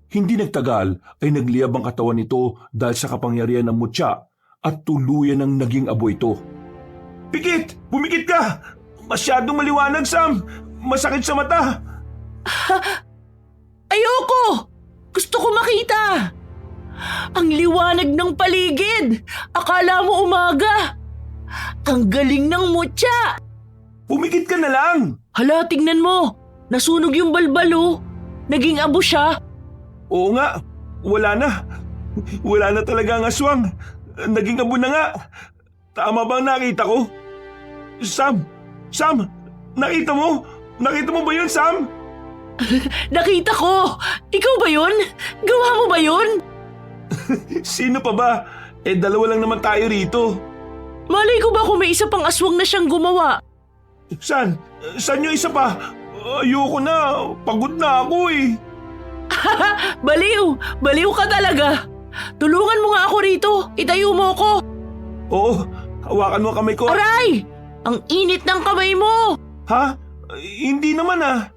Hindi nagtagal ay nagliyab ang katawan nito dahil sa kapangyarihan ng mutya at tuluyan ang naging abo ito. Pikit! Pumikit ka! Masyadong maliwanag, Sam! Masakit sa mata! Ayoko! Gusto ko makita! Ang liwanag ng paligid! Akala mo umaga! Ang galing ng mutya! Pumikit ka na lang! Hala, tingnan mo! Nasunog yung balbal oh! Naging abo siya! Oo nga, wala na. Wala na talaga ang aswang. Naging abo na nga. Tama ba ang nakita ko? Sam! Sam! Nakita mo? Nakita mo ba yun, Sam? Nakita ko! Ikaw ba yun? Gawa mo ba yun? Sino pa ba? Dalawa lang naman tayo rito. Malay ko ba kung may isa pang aswang na siyang gumawa? Saan? Saan yung isa pa? Ayoko na. Pagod na ako eh. Baliw! Baliw ka talaga! Tulungan mo nga ako rito! Itayo mo ako! Oo, hawakan mo ang kamay ko. Aray! Ang init ng kamay mo! Ha? Hindi naman ah.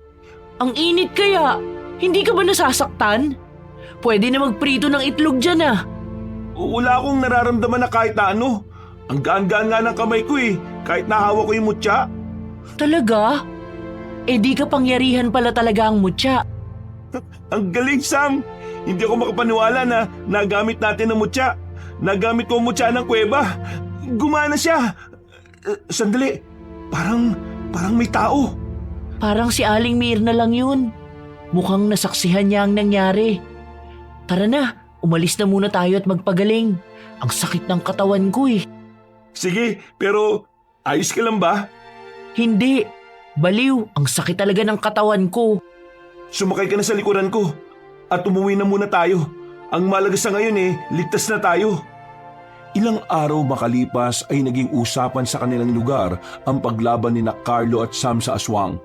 Ang init kaya? Hindi ka ba nasasaktan? Pwede na magprito ng itlog dyan ah. Wala akong nararamdaman na kahit na ano. Ang gaan-gaan nga ng kamay ko eh. Kahit nahawak ko yung mutya. Talaga? Di kapangyarihan pala talaga ang mutya. Ang galing, Sam! Hindi ako makapaniwala na nagamit natin ang mutya. Nagamit ko ang mutya ng kuweba. Gumana siya. Sandali. Parang may tao. Parang si Aling Mirna lang yun. Mukhang nasaksihan niya ang nangyari. Tara na, umalis na muna tayo at magpagaling. Ang sakit ng katawan ko eh. Sige, pero ayos ka lang ba? Hindi. Baliw, ang sakit talaga ng katawan ko. Sumakay ka na sa likuran ko at umuwi na muna tayo. Ang malaga sa ngayon ligtas na tayo. Ilang araw makalipas ay naging usapan sa kanilang lugar ang paglaban ni Carlo at Sam sa aswang.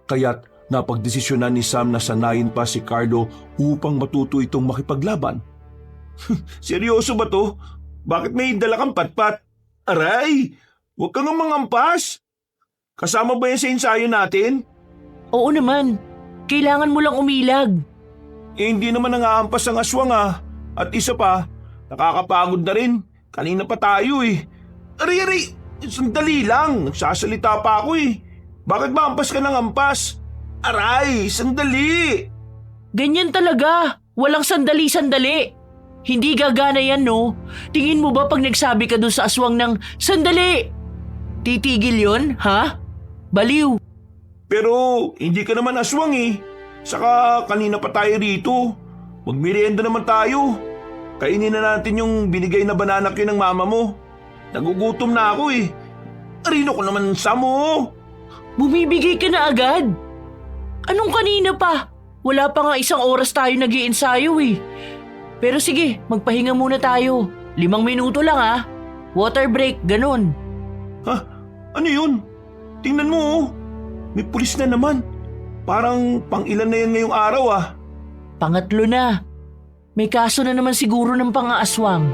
Kaya't napagdesisyonan ni Sam na sanayin pa si Carlo upang matuto itong makipaglaban. Seryoso ba to? Bakit may dala kang patpat? Aray! Huwag kang mangampas! Kasama ba yan sa ensayo natin? Oo naman. Kailangan mo lang umilag. Hindi naman nangaampas ang aswang ah. At isa pa, nakakapagod na rin. Kanina pa tayo eh. Ari! Sandali lang. Nagsasalita pa ako eh. Bakit ba ampas ka ng ampas? Aray! Sandali! Ganyan talaga. Walang sandali-sandali. Hindi gagana yan, no? Tingin mo ba pag nagsabi ka dun sa aswang ng sandali? Titigil yon, ha? Baliw. Pero hindi ka naman aswang eh. Saka kanina pa tayo rito. Magmerienda naman tayo. Kainin na natin yung binigay na banana cue ng mama mo. Nagugutom na ako eh. Arino ko naman sa mo. Bumibigay ka na agad. Anong kanina pa? Wala pa nga isang oras tayo nag-iensayo eh. Pero sige, magpahinga muna tayo. 5 minuto lang ah. Water break, ganun. Ha? Ano yun? Tingnan mo oh. May pulis na naman. Parang pang-ilan na yan ngayong araw ah. Pangatlo na. May kaso na naman siguro ng pang-aaswang.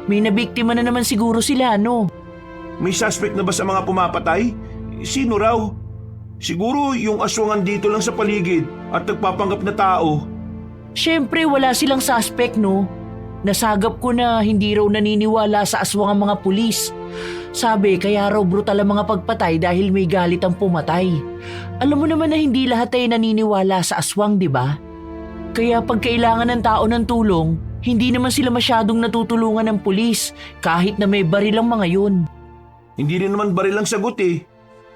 May nabiktima na naman siguro sila, no? May suspect na ba sa mga pumapatay? Sino raw? Siguro yung aswang andito lang sa paligid at nagpapanggap na tao. Siyempre wala silang suspect, no? Nasagap ko na hindi raw naniniwala sa aswang ang mga pulis. Sabi kaya raw brutal ang mga pagpatay dahil may galit ang pumatay. Alam mo naman na hindi lahat ay naniniwala sa aswang, di ba? Kaya pag kailangan ng tao ng tulong, hindi naman sila masyadong natutulungan ng pulis kahit na may baril ang mga yun. Hindi rin naman baril ang sagot eh.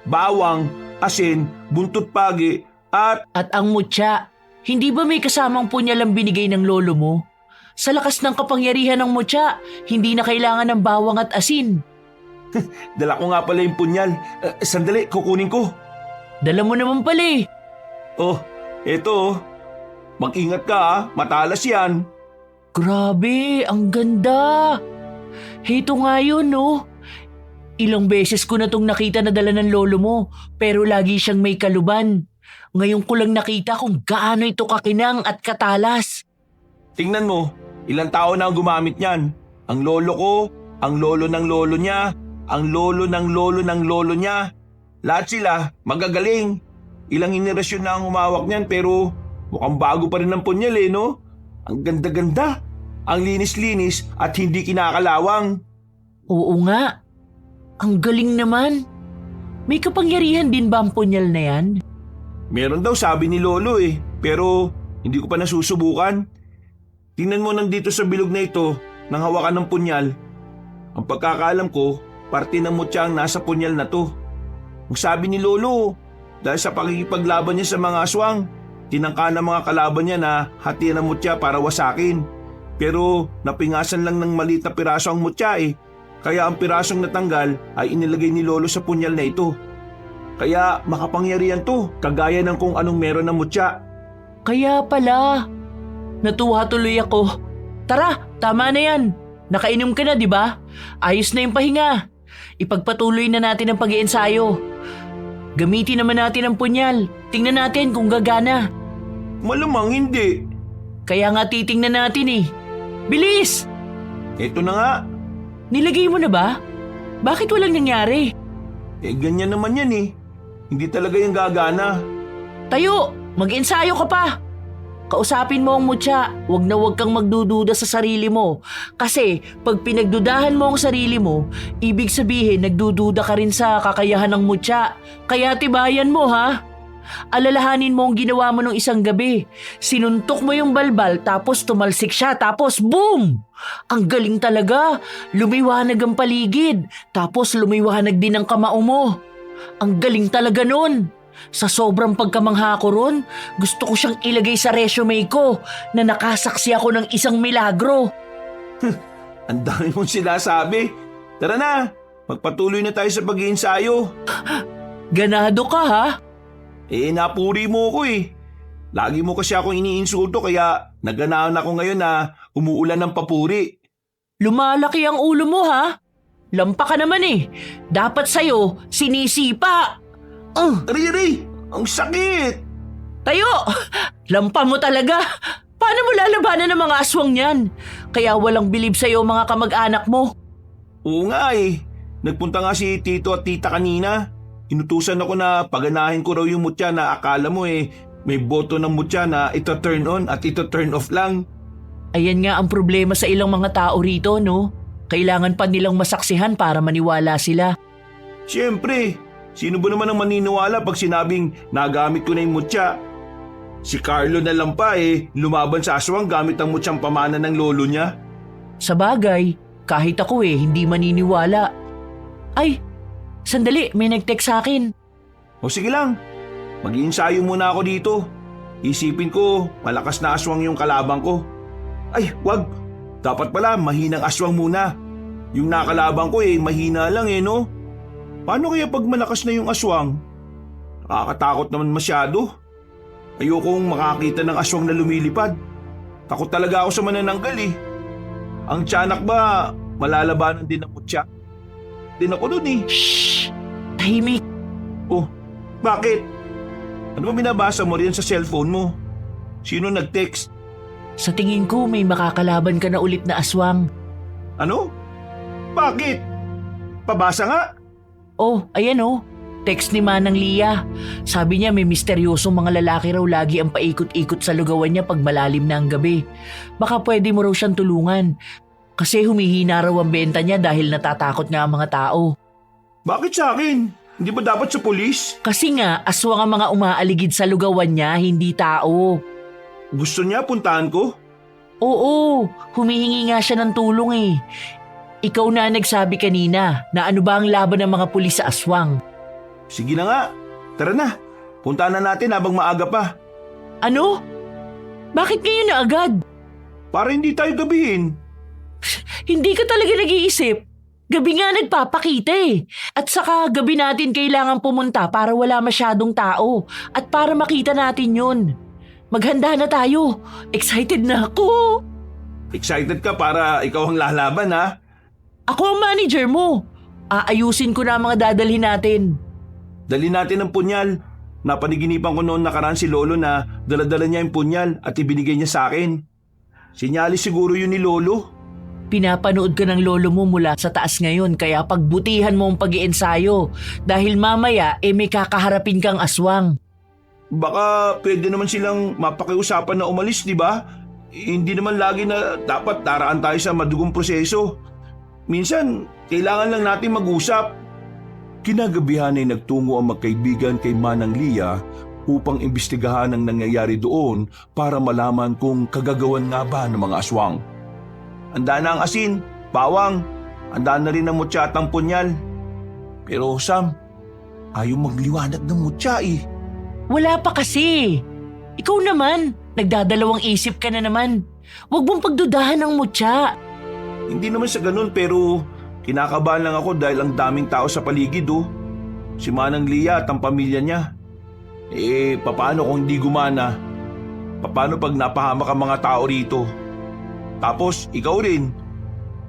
Bawang, asin, buntot pagi at... At ang mutya, hindi ba may kasamang punyal ang binigay ng lolo mo? Sa lakas ng kapangyarihan ng mutya, hindi na kailangan ng bawang at asin. Dala ko nga pala yung punyal. Sandali, kukunin ko. Dala mo naman pala eh. Oh, eto oh. Mag-ingat ka ah, matalas yan. Grabe, ang ganda. Heto nga yun, no? Ilang beses ko na tong nakita na dala ng lolo mo, pero lagi siyang may kaluban. Ngayon ko lang nakita kung gaano ito kakinang at katalas. Tingnan mo, ilang tao na ang gumamit niyan. Ang lolo ko, ang lolo ng lolo niya, ang lolo ng lolo ng lolo niya. Lahat sila magagaling. Ilang henerasyon na ang humawak niyan pero mukhang bago pa rin ang punyal no? Ang ganda-ganda, ang linis-linis at hindi kinakalawang. Oo nga. Ang galing naman. May kapangyarihan din ba ang punyal na yan? Meron daw sabi ni lolo pero hindi ko pa nasusubukan. Tingnan mo nandito sa bilog na ito nang hawakan ng punyal. Ang pagkakaalam ko, parte ng mutya ang nasa punyal na to. Ang sabi ni lolo, dahil sa pakikipaglaban niya sa mga aswang, tinangka ng mga kalaban niya na hatian ang mutya para wasakin. Pero napingasan lang ng maliit na piraso ang mutya Kaya ang pirasong natanggal ay inilagay ni lolo sa punyal na ito. Kaya makapangyarihan to, kagaya ng kung anong meron ng mutya. Kaya pala. Natuwa tuloy ako. Tara, tama na yan. Nakainom ka na, di ba? Ayos na yung pahinga. Ipagpatuloy na natin ang pag-iensayo. Gamitin naman natin ang punyal. Tingnan natin kung gagana. Malamang hindi. Kaya nga titingnan natin Bilis! Ito na nga. Nilagay mo na ba? Bakit walang nangyari? Ganyan naman yan Hindi talaga yung gagana. Tayo! Mag-ensayo ka pa! Kausapin mo ang mutya, wag na wag kang magdududa sa sarili mo. Kasi pag pinagdudahan mo ang sarili mo, ibig sabihin nagdududa ka rin sa kakayahan ng mutya. Kaya tibayan mo Alalahanin mo ang ginawa mo nung isang gabi. Sinuntok mo yung balbal tapos tumalsik siya tapos boom! Ang galing talaga. Lumiwanag ang paligid tapos lumiwanag din ang kamao mo. Ang galing talaga nun. Sa sobrang pagkamangha ko ron, gusto ko siyang ilagay sa resume ko na nakasaksi ako ng isang milagro. Ang dami mong sinasabi. Tara na, magpatuloy na tayo sa pag-iensayo. Ganado ka Napuri mo ko Lagi mo kasi akong iniinsulto kaya naganahan ako ngayon na umuulan ng papuri. Lumalaki ang ulo mo Lampa ka naman Dapat sa'yo, sinisipa. Aray! Ang sakit! Tayo! Lampa mo talaga. Paano mo lalabanan ng mga aswang yan? Kaya walang bilib sa'yo mga kamag-anak mo. Oo nga Nagpunta nga si tito at tita kanina. Inutusan ako na paganahin ko raw yung mutya na akala mo may boto ng mutya na ito turn on at ito turn off lang. Ayan nga ang problema sa ilang mga tao rito, no? Kailangan pa nilang masaksihan para maniwala sila. Siyempre, sino ba naman ang maniniwala pag sinabing nagamit ko na yung mutya? Si Carlo na lang pa lumaban sa aswang gamit ang mutyang pamana ng lolo niya. Sa bagay, kahit ako hindi maniniwala. Ay, sandali, may nag-text sa akin. O sige lang, mag-iensayo muna ako dito. Isipin ko, malakas na aswang yung kalabang ko. Ay, wag! Dapat pala mahinang aswang muna. Yung nakalabang ko mahina lang no? Paano kaya pag malakas na yung aswang? Nakakatakot naman masyado. Ayokong makakita ng aswang na lumilipad. Takot talaga ako sa manananggal Ang tiyanak ba, malalabanan din ng mutya? Din ako dun Shhh! Tahimik! Oh, bakit? Ano ba binabasa mo riyan sa cellphone mo? Sino nag-text? Sa tingin ko may makakalaban ka na ulit na aswang. Ano? Bakit? Pabasa nga? Oh, ayan Text ni Manang Lia. Sabi niya may misteryosong mga lalaki raw lagi ang paikot-ikot sa lugawan niya pag malalim na ang gabi. Baka pwede mo raw siyang tulungan. Kasi humihina raw ang benta niya dahil natatakot nga ang mga tao. Bakit sa akin? Hindi ba dapat sa pulis? Kasi nga aswang ang mga umaaligid sa lugawan niya, hindi tao. Gusto niya puntahan ko? Oo, humihingi nga siya ng tulong Ikaw na nagsabi kanina na ano ba ang laban ng mga pulis sa aswang. Sige na nga, tara na. Puntahan na natin habang maaga pa. Ano? Bakit ngayon na agad? Para hindi tayo gabihin. Hindi ka talaga nag-iisip. Gabi nga nagpapakita At saka gabi natin kailangan pumunta para wala masyadong tao at para makita natin yun. Maghanda na tayo. Excited na ako. Excited ka para ikaw ang lalaban Ako ang manager mo. Aayusin ko na ang mga dadalhin natin. Dali natin ang punyal. Napaniginipan ko noon nakaraan si Lolo na daladala niya yung punyal at ibinigay niya sa akin. Sinyalis siguro yun ni Lolo. Pinapanood ka ng lolo mo mula sa taas ngayon kaya pagbutihan mo ang pag-iensayo dahil mamaya may kakaharapin kang aswang. Baka pwede naman silang mapakiusapan na umalis, di ba? Hindi naman lagi na dapat daraan tayo sa madugong proseso. Minsan, kailangan lang natin mag-usap. Kinagabihan ay nagtungo ang magkaibigan kay Manang Lia upang imbestigahan ang nangyayari doon para malaman kung kagagawan nga ba ng mga aswang. Handa na ang asin, bawang, handa na rin ang mutya at ang punyal. Pero Sam, ayaw magliwanag ng mutya eh. Wala pa kasi. Ikaw naman, nagdadalawang isip ka na naman. Huwag mong pagdudahan ng mutya. Hindi naman sa ganun pero kinakabahan lang ako dahil ang daming tao sa paligid oh. Si Manang Lia at ang pamilya niya. Paano kung hindi gumana? Paano pag napahamak ang mga tao rito? Tapos ikaw rin.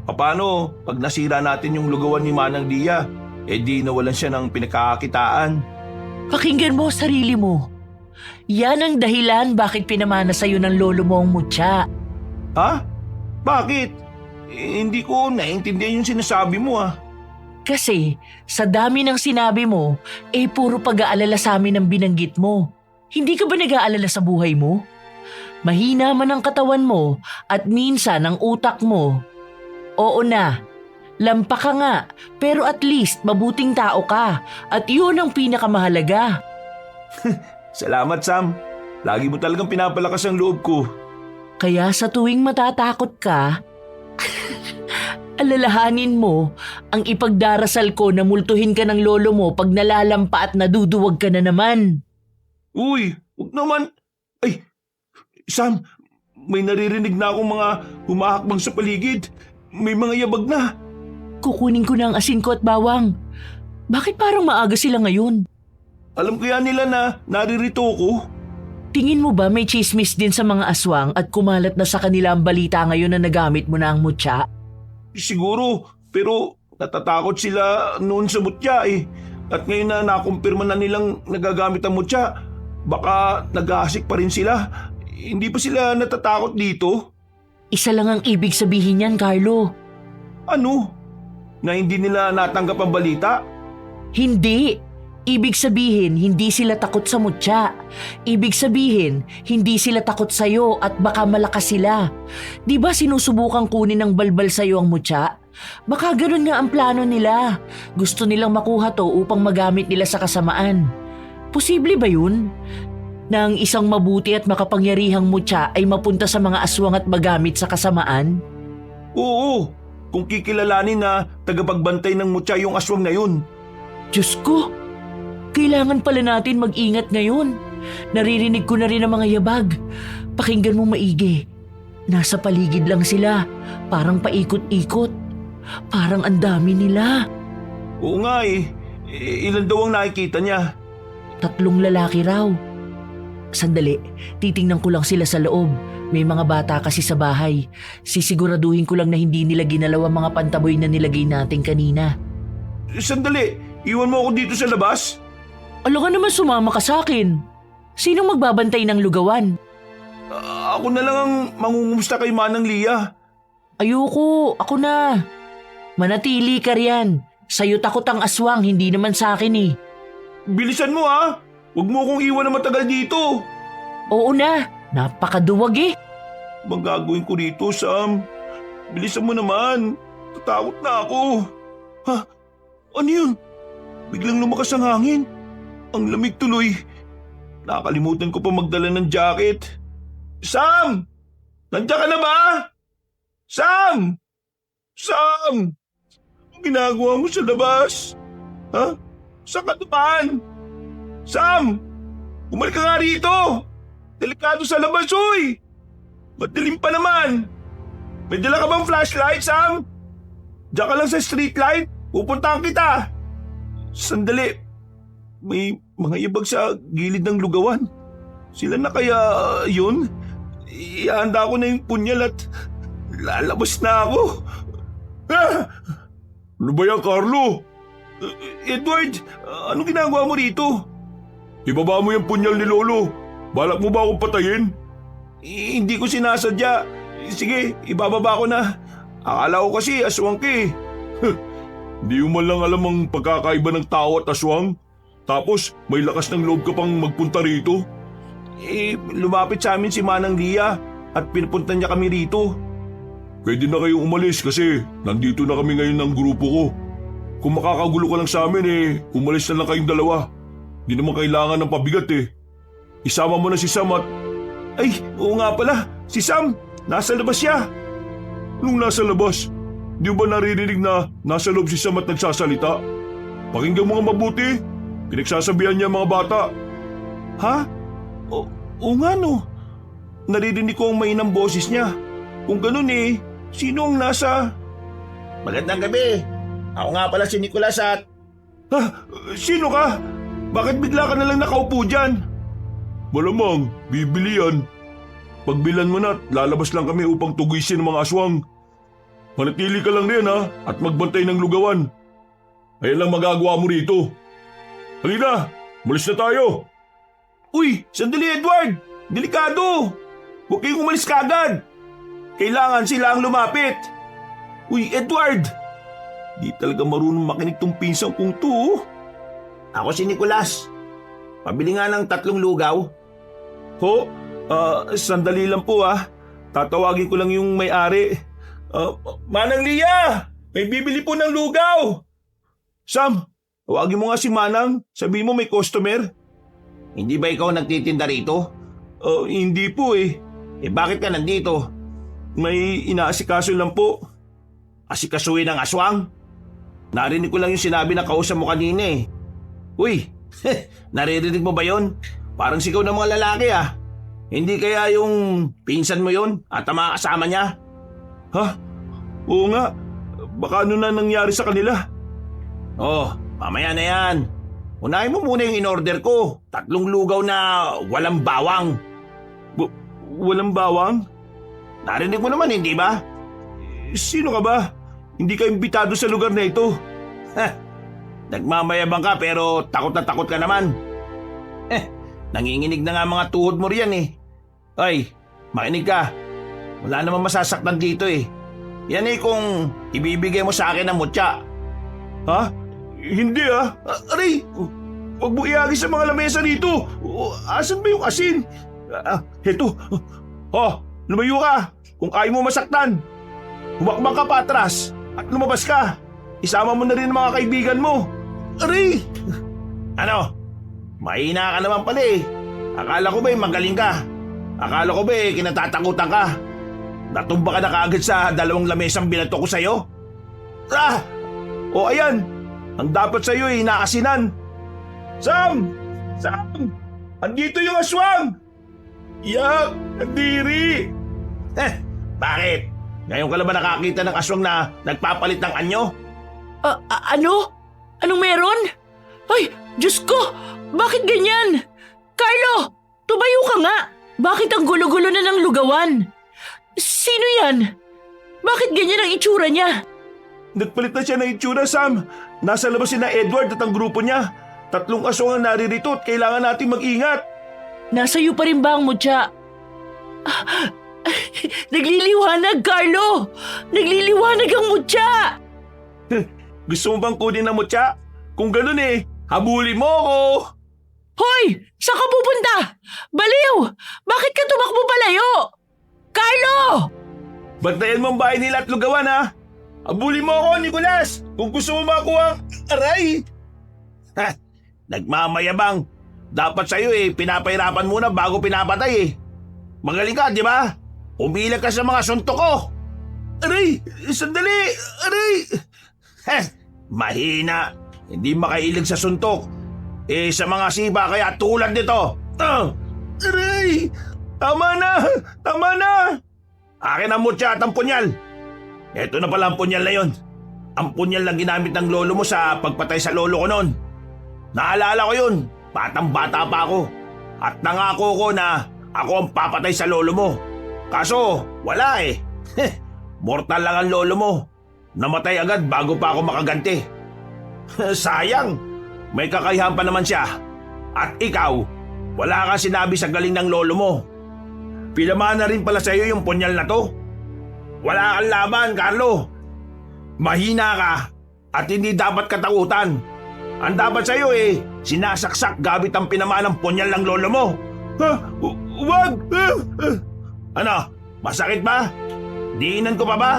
Paano pag nasira natin yung lugawan ni Manang Lia? Di nawalan siya ng pinagkakakitaan. Pakinggan mo sarili mo. Yan ang dahilan bakit pinamana sa'yo ng lolo mo ang mutya. Ha? Bakit? Hindi ko naiintindihan yung sinasabi mo ah. Kasi sa dami ng sinabi mo, puro pag-aalala sa amin ang binanggit mo. Hindi ka ba nag-aalala sa buhay mo? Mahina man ang katawan mo at minsan ang utak mo. Oo na, lampa ka nga pero at least mabuting tao ka at yun ang pinakamahalaga. Salamat Sam. Lagi mo talagang pinapalakas ang loob ko. Kaya sa tuwing matatakot ka, alalahanin mo ang ipagdarasal ko na multuhin ka ng lolo mo pag nalalampa at naduduwag ka na naman. Uy, huwag naman. Ay, Sam, may naririnig na akong mga humahakbang sa paligid. May mga yabag na. Kukunin ko na ang asin ko at bawang. Bakit parang maaga sila ngayon? Alam ko yan nila na naririto ko. Tingin mo ba may chismis din sa mga aswang at kumalat na sa kanila ang balita ngayon na nagamit mo na ang mutya? Siguro, pero natatakot sila noon sa mutya eh. At ngayon na nakumpirma na nilang nagagamit ang mutya, baka nag-aasik pa rin sila. Hindi pa sila natatakot dito? Isa lang ang ibig sabihin niyan, Carlo. Ano? Na hindi nila natanggap ang balita? Hindi. Ibig sabihin, hindi sila takot sa mutya. Ibig sabihin, hindi sila takot sa'yo at baka malakas sila. Di ba sinusubukang kunin ng balbal sa'yo ang mutya? Baka ganun nga ang plano nila. Gusto nilang makuha to upang magamit nila sa kasamaan. Posible ba yun? Na ang isang mabuti at makapangyarihang mutya ay mapunta sa mga aswang at magamit sa kasamaan? Oo, kung kikilalanin na tagapagbantay ng mutya yung aswang na yun. Diyos ko! Kailangan pala natin mag-ingat ngayon. Naririnig ko na rin ang mga yabag. Pakinggan mo maigi. Nasa paligid lang sila. Parang paikot-ikot. Parang ang dami nila. Oo nga eh. Ilan daw ang nakikita niya? 3 lalaki raw. Sandali, titingnan ko lang sila sa loob. May mga bata kasi sa bahay. Sisiguraduhin ko lang na hindi nila ginalaw ang mga pantaboy na nilagay natin kanina. Sandali, iwan mo ako dito sa labas? Alam naman sumama ka sa akin. Sinong magbabantay ng lugawan? Ako na lang ang mangungumusta kay Manang Lia. Ayoko, ako na. Manatili ka riyan. Sa'yo takot ang aswang, hindi naman sa akin eh. Bilisan mo ha! Huwag mo akong iwan na matagal dito. Oo na, napakaduwag eh. Bang gagawin ko rito, Sam? Bilisan mo naman. Tatakot na ako. Ha? Ano yun? Biglang lumakas ang hangin. Ang lamig tuloy. Nakalimutan ko pa magdala ng jacket. Sam! Nandiyan ka na ba? Sam! Sam! Anong ginagawa mo sa labas? Ha? Saan ka dumaan? Sam! Bumalik ka nga rito! Delikado sa labas, uy! Madilim pa naman! May dala ka bang flashlight, Sam? Diyan ka lang sa street light? Pupuntahan kita! Sandali! May mga ibag sa gilid ng lugawan. Sila na kaya yun? Ihanda ko na yung punyal at lalabas na ako. Ah! Ano ba yan, Carlo? Edward, anong ginagawa mo rito? Ibaba mo yung punyal ni Lolo. Balak mo ba akong patayin? Hindi ko sinasadya. Sige, ibababa ko na. Akala ko kasi aswang ka eh. Di mo man lang alam ang pagkakaiba ng tao at aswang. Tapos may lakas ng loob ka pang magpunta rito. Lumapit sa amin si Manang Lia at pinapunta niya kami rito. Pwede na kayong umalis kasi nandito na kami ngayon ng grupo ko. Kung makakagulo ka lang sa amin umalis na lang kayong dalawa. Di naman kailangan ng pabigat eh. Isama mo na si Sam at... Ay, oo nga pala, si Sam, nasa labas siya. Anong nasa labas? Di ba naririnig na nasa loob si Sam at nagsasalita? Pakinggan mo nga mabuti. Pinagsasabihan niya mga bata. Ha? Oo nga no. Naririnig ko ang mainang boses niya. Kung ganun sino ang nasa... Magandang gabi. Ako nga pala si Nicolas at... Ha? Sino ka? Bakit bigla ka nalang nakaupo dyan? Malamang, bibili yan. Pagbilan mo na at lalabas lang kami upang tugisin ng mga aswang. Manatili ka lang rin at magbantay ng lugawan. Ayan lang magagawa mo rito. Halina, malis na tayo. Uy, sandali Edward! Delikado! Huwag kayong umalis kagad. Kailangan sila ang lumapit. Uy, Edward! Di talaga marunong makinig tong pinsang kong to. Ako si Nicolas. Pabili nga ng 3 lugaw. Ho? Sandali lang po Tatawagin ko lang yung may-ari. Manang Lia! May bibili po ng lugaw! Sam, tawagin mo nga si Manang. Sabihin mo may customer. Hindi ba ikaw nagtitinda rito? Hindi po bakit ka nandito? May inaasikaso lang po. Asikasuhin ng aswang? Narinig ko lang yung sinabi na kausap mo kanina Uy, naririnig mo ba yon? Parang sigaw ng mga lalaki Hindi kaya yung pinsan mo yon at ang mga kasama niya? Ha? Oo nga. Baka ano na nangyari sa kanila? Mamaya na yan. Unahin mo muna yung in-order ko. 3 lugaw na walang bawang. Walang bawang? Narinig mo naman, hindi ba? Sino ka ba? Hindi ka imbitado sa lugar na ito. Nagmamayabang ka pero takot na takot ka naman. Nanginginig na nga mga tuhod mo riyan Ay, makinig ka. Wala namang masasaktan dito Yan kung ibibigay mo sa akin ng mutya. Ha? Hindi Aray! Huwag mo iagis sa mga lamesa dito. Asan ba yung asin? Heto. Lumayo ka. Kung ayaw mo masaktan. Humakbang ka pa atras at lumabas ka. Isama mo na rin ang mga kaibigan mo. Aray! Ano? Mahina ka naman pala Akala ko ba magaling ka? Akala ko ba kinatatakutan ka? Natumba ka na kaagad sa 2 lamesang binato ko sa'yo? Ayan! Ang dapat sa'yo inaasinan. Sam! Sam! Andito yung aswang! Yak! Andiri! Bakit? Ngayon ka lang ba nakakita ng aswang na nagpapalit ng anyo? Ano? Anong meron? Ay, Diyos ko! Bakit ganyan? Carlo! Tumayo ka nga! Bakit ang gulo-gulo na ng lugawan? Sino yan? Bakit ganyan ang itsura niya? Nagpalit na siya ng itsura, Sam. Nasa labas na Edward at ang grupo niya. 3 aswang ang naririto at kailangan natin mag-ingat. Nasa iyo pa rin ba ang mutya? Nagliliwanag, Carlo! Nagliliwanag ang mutya! Gusto mo bang kunin ang mutya? Kung ganun habulin mo ako! Hoy! Saan ka pupunta? Baliw! Bakit ka tumakbo palayo? Carlo! Bantayan mo ang bahay nila at lugawan Habulin mo ako, Nicolas! Kung gusto mo makuha ang aray! Nagmamayabang. Dapat sa'yo pinapahirapan muna bago pinapatay Magaling ka, di ba? Umilag ka sa mga suntok ko! Aray! Sandali! Aray! Mahina. Hindi makailig sa suntok. Sa mga siba kaya tulad nito. Aray! Tama na! Tama na! Akin ang mutya at ang punyal. Eto na pala ang punyal na yon. Ang punyal lang ginamit ng lolo mo sa pagpatay sa lolo ko noon. Naalala ko yun. Batang-bata pa ako. At nangako ko na ako ang papatay sa lolo mo. Kaso, wala Mortal lang ang lolo mo. Namatay agad bago pa ako makaganti. Sayang, may kakayahan pa naman siya. At ikaw, wala kang sinabi sa galing ng lolo mo. Pinamahan na rin pala sa iyo yung punyal na to. Wala kang laban, Carlo. Mahina ka at hindi dapat katakutan. Ang dapat sa iyo sinasaksak gamit ang pinamahan ng punyal ng lolo mo. Ha? Wag! Ano? Masakit ba? Diinan ko pa ba?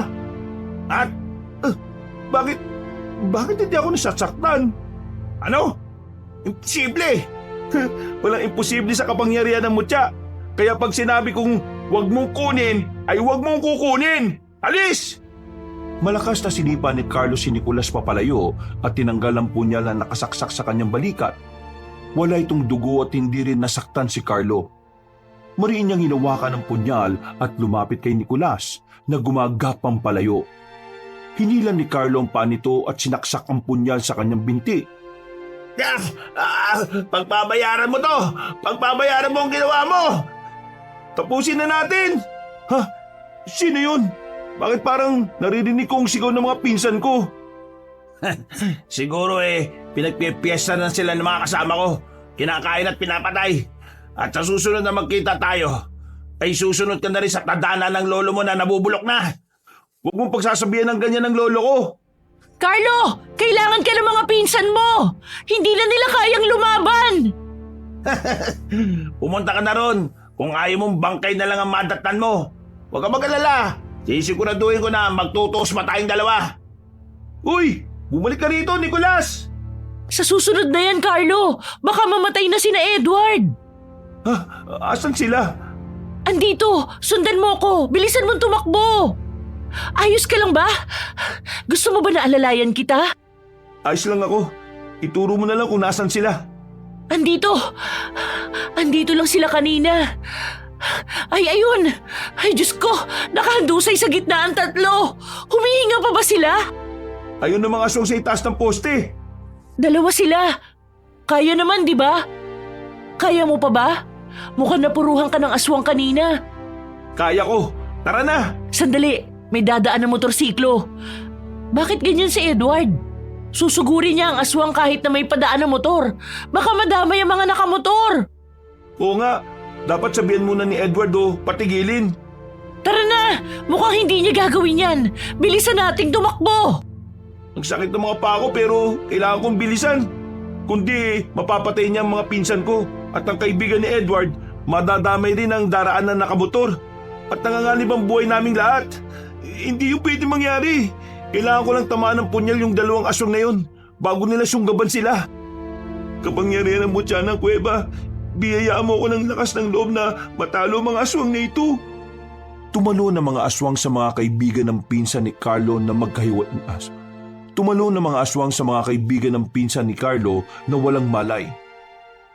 At bakit hindi ako nasasaktan? Ano? Imposible! Walang imposible sa kapangyarihan ng mutya. Kaya pag sinabi kong wag mong kunin, ay wag mong kukunin! Alis! Malakas na sinipa ni Carlo si Nicolas papalayo at tinanggal ang punyal na nakasaksak sa kanyang balikat. Wala itong dugo at hindi rin nasaktan si Carlo. Mariin niyang hinawakan ang punyal at lumapit kay Nicolas na gumagapang palayo. Hinilan ni Carlo ang paa nito at sinaksak ang punyal sa kanyang binti. Pagbabayaran mo to! Pagbabayaran mo ang ginawa mo! Tapusin na natin! Ha? Sino yun? Bakit parang naririnig kong sigaw ng mga pinsan ko? Siguro pinagpipiesta na sila ng mga kasama ko. Kinakain at pinapatay. At sa susunod na magkita tayo, ay susunod ka na rin sa tadhana ng lolo mo na nabubulok na. Huwag mong pagsasabihan ng ganyan ng lolo ko. Carlo, kailangan ka ng mga pinsan mo. Hindi na nila kayang lumaban. Pumunta ka na ron. Kung ayaw mong bangkay na lang ang madatnan mo. Huwag ka mag-alala. Sisiguraduhin ko na magtutos pa tayong dalawa. Uy! Bumalik ka rito, Nicolas! Sa susunod na yan, Carlo. Baka mamatay na sina Edward. Ha? Asan sila? Andito, sundan mo ko. Bilisan mong tumakbo. Ayos ka lang ba? Gusto mo ba na alalayan kita? Ayos lang ako. Ituro mo na lang kung nasan sila. Andito. Andito lang sila kanina. Ay, ayun. Ay, Diyos ko. Nakahandusay sa gitna ang tatlo. Humihinga pa ba sila? Ayun ang mga aswang sa itaas ng poste. Dalawa sila. Kaya naman, di ba? Kaya mo pa ba? Mukhang napuruhan ka ng aswang kanina. Kaya ko. Tara na. Sandali. May dadaan na motorsiklo. Bakit ganyan si Edward? Susugurin niya ang aswang kahit na may padaan na motor. Baka madamay ang mga nakamotor. Oo nga. Dapat sabihan muna ni Edward patigilin. Tara na! Mukhang hindi niya gagawin yan. Bilisan nating tumakbo. Ang sakit ng mga paa ko pero kailangan kong bilisan. Kundi mapapatay niya ang mga pinsan ko at ang kaibigan ni Edward, madadamay rin ang daraan na nakamotor. At nanganganib ang buhay naming lahat. Hindi yung pwede mangyari. Kailangan ko lang tamaan ng punyal yung dalawang aswang na yun bago nila sunggaban sila. Kapangyarihan ng mutya ng kuweba, biyayaan mo ko ng lakas ng loob na matalo mga aswang na ito. Tumalo ng mga aswang sa mga kaibigan ng pinsan ni Carlo na magkahiwalay. Tumalo ng mga aswang sa mga kaibigan ng pinsan ni Carlo na walang malay.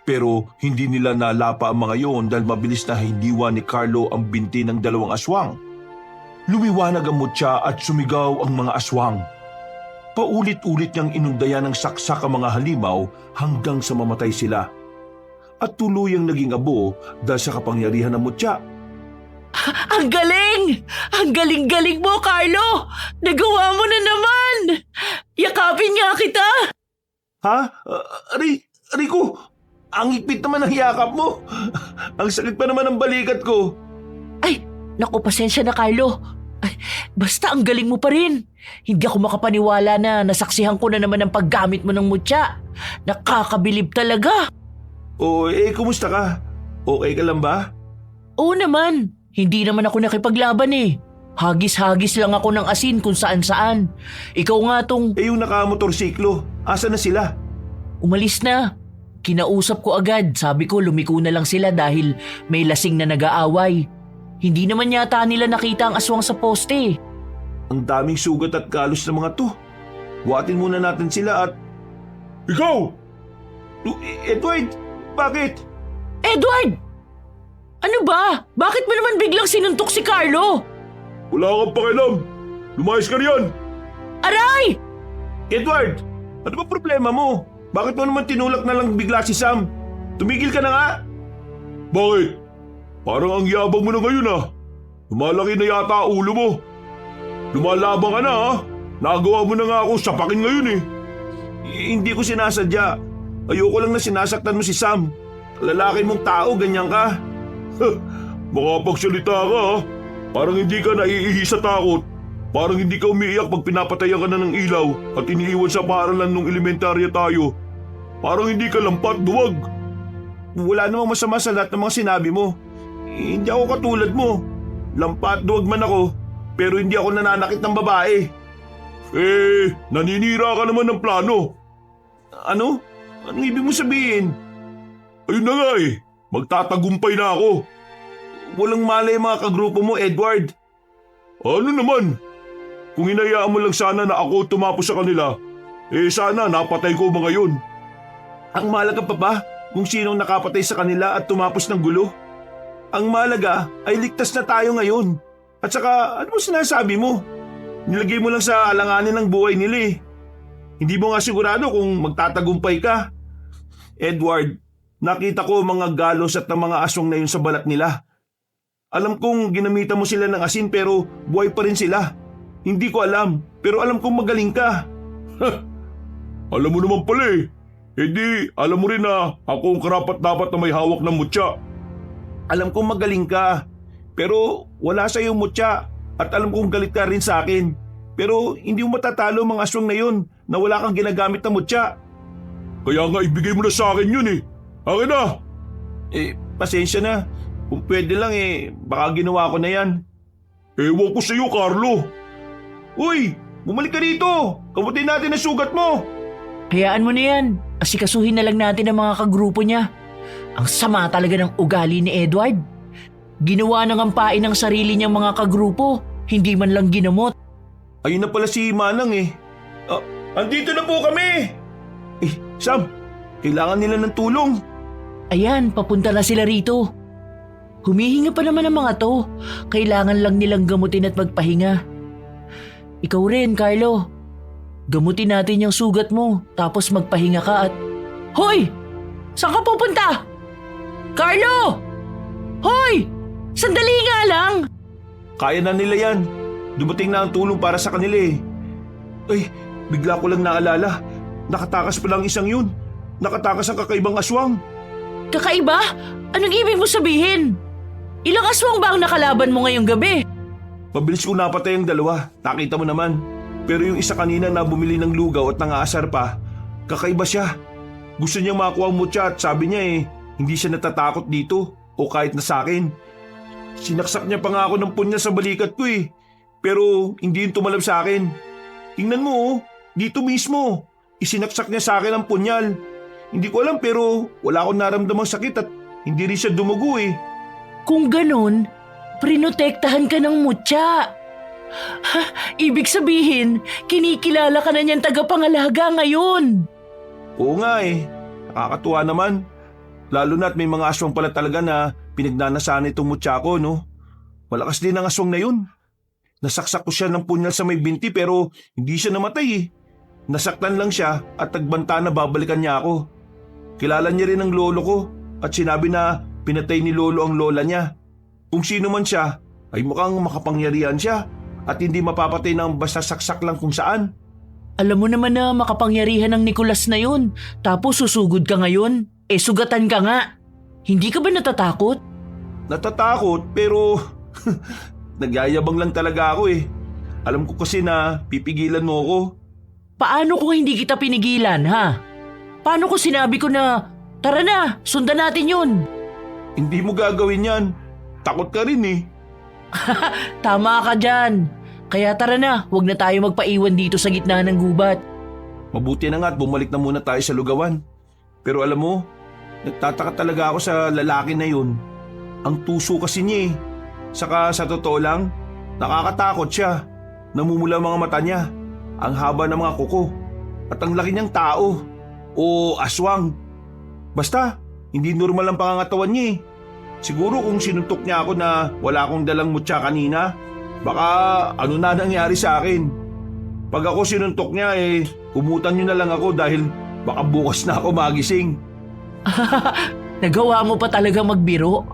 Pero hindi nila nalapa ang mga yon dahil mabilis na hindiwa ni Carlo ang binti ng dalawang aswang. Lumiwanag ang mutya at sumigaw ang mga aswang. Paulit-ulit niyang inundayan ng saksak ang mga halimaw hanggang sa mamatay sila. At tuluyang naging abo dahil sa kapangyarihan ng mutya. Ang galing! Ang galing-galing mo, Carlo! Nagawa mo na naman! Yakapin nga kita! Ha? Rico, ang higpit naman ng yakap mo. Ang sakit pa naman ng balikat ko. Ay, naku, pasensya na, Carlo. Ay, basta ang galing mo pa rin. Hindi ako makapaniwala na nasaksihan ko na naman ang paggamit mo ng mutya. Nakakabilib talaga. Kumusta ka? Okay ka lang ba? Oo naman. Hindi naman ako nakipaglaban eh. Hagis-hagis lang ako ng asin kung saan-saan. Ikaw nga tong... Yung nakamotorsiklo, asa na sila? Umalis na. Kinausap ko agad. Sabi ko lumiko na lang sila dahil may lasing na nag-aaway. Hindi naman yata nila nakita ang aswang sa poste. Ang daming sugat at kalos ng mga to. Buhatin muna natin sila at... Ikaw! Edward! Bakit? Edward! Ano ba? Bakit mo naman biglang sinuntok si Carlo? Wala kang pakialam. Lumayas ka riyan. Aray! Edward! Ano ba problema mo? Bakit mo naman tinulak na lang bigla si Sam? Tumigil ka na nga! Bakit? Parang ang yabang mo na ngayon Lumalaki na yata ang ulo mo. Lumalabang ka na Nagawa mo na nga ako sapakin ngayon Hindi ko sinasadya. Ayoko lang na sinasaktan mo si Sam. Lalaki mong tao, ganyan ka. Makapagsalita ka ha. Parang hindi ka naiihi sa takot. Parang hindi ka umiiyak pag pinapatayan ka na ng ilaw at iniiwan sa paaralan nung elementarya tayo. Parang hindi ka lampat, duwag. Wala namang masama sa lahat ng mga sinabi mo. Hindi ako katulad mo. Lampat, duwag man ako, pero hindi ako nananakit ng babae. Naninira ka naman ng plano. Ano? Anong ibig mo sabihin? Ayun na nga magtatagumpay na ako. Walang malay mga kagrupo mo, Edward. Ano naman? Kung hinayaan mo lang sana na ako tumapos sa kanila, sana napatay ko mga yun. Ang mahalaga pa ba kung sinong nakapatay sa kanila at tumapos ng gulo? Ang mahalaga ay ligtas na tayo ngayon. At saka, ano mo sinasabi mo? Nilagay mo lang sa alanganin ng buhay nila. Hindi mo nga sigurado kung magtatagumpay ka. Edward, nakita ko mga galos at ng mga aswang na yun sa balat nila. Alam kong ginamitan mo sila ng asin pero buhay pa rin sila. Hindi ko alam, pero alam kong magaling ka. Alam mo naman pala di, alam mo rin na ako ang karapat-dapat na may hawak ng mutya. Alam kong magaling ka, pero wala sa iyong mutya at alam kong galit ka rin sa akin. Pero hindi mo matatalo mga aswang na yun na wala kang ginagamit na mutya. Kaya nga ibigay mo na sa akin yun Akin na! Pasensya na. Kung pwede lang baka ginawa ko na yan. Ewan ko sa iyo, Carlo. Uy! Bumalik ka dito! Kamutin natin ang sugat mo! Hayaan mo na yan. Asikasuhin na lang natin ang mga kagrupo niya. Ang sama talaga ng ugali ni Edward. Ginawa ng ampain ng sarili niyang mga kagrupo, hindi man lang ginamot. Ayun na pala si Manang andito na po kami! Sam, kailangan nila ng tulong. Ayan, papunta na sila rito. Humihinga pa naman ang mga to. Kailangan lang nilang gamutin at magpahinga. Ikaw rin, Carlo. Gamutin natin yung sugat mo, tapos magpahinga ka at... Hoy! Saan ka pupunta? Carlo! Hoy! Sandali nga lang! Kaya na nila yan. Dumating na ang tulong para sa kanila Ay, bigla ko lang naalala. Nakatakas pa lang isang yun. Nakatakas ang kakaibang aswang. Kakaiba? Anong ibig mo sabihin? Ilang aswang ba ang nakalaban mo ngayong gabi? Mabilis ko napatay ang dalawa. Nakita mo naman. Pero yung isa kanina na bumili ng lugaw at nangaasar pa, kakaiba siya. Gusto niyang makuha ang mutya at sabi niya hindi siya natatakot dito o kahit na sa akin. Sinaksak niya pa nga ako ng punya sa balikat ko Pero hindi yun tumalab sa akin. Tingnan mo dito mismo. Isinaksak niya sa akin ang punyal. Hindi ko alam pero wala akong naramdamang sakit at hindi rin siya dumugo Kung ganun, prinotektahan ka ng mutya. Ibig sabihin, kinikilala ka na niyang tagapangalaga ngayon. Oo nga nakakatuwa naman. Lalo na at may mga aswang pala talaga na pinagnanasan itong mutya ko Malakas din ang aswang na yun. Nasaksak ko siya ng punyal sa may binti pero hindi siya namatay Nasaktan lang siya at nagbanta na babalikan niya ako. Kilala niya rin ang lolo ko at sinabi na pinatay ni lolo ang lola niya. Kung sino man siya ay mukhang makapangyarihan siya at hindi mapapatay ng basta saksak lang kung saan. Alam mo naman na makapangyarihan ng Nicolas na yun. Tapos susugod ka ngayon. Sugatan ka nga. Hindi ka ba natatakot? Natatakot pero nagyayabang lang talaga ako Alam ko kasi na pipigilan mo ako. Paano kung hindi kita pinigilan, ha? Paano kung sinabi ko na, tara na, sundan natin yun? Hindi mo gagawin yan. Takot ka rin Tama ka dyan. Kaya tara na, huwag na tayo magpaiwan dito sa gitna ng gubat. Mabuti na nga at bumalik na muna tayo sa lugawan. Pero alam mo, nagtataka talaga ako sa lalaki na yun. Ang tuso kasi niya Saka sa totoo lang, nakakatakot siya. Namumula ang mga mata niya. Ang haba ng mga kuko. At ang laki niyang tao. O aswang. Basta, hindi normal ang pangangatawan niya Siguro kung sinuntok niya ako na wala akong dalang mutya kanina, baka ano na nangyari sa akin. Pag ako sinuntok niya kumutan niyo na lang ako dahil baka bukas na ako magising. Nagawa mo pa talaga magbiro?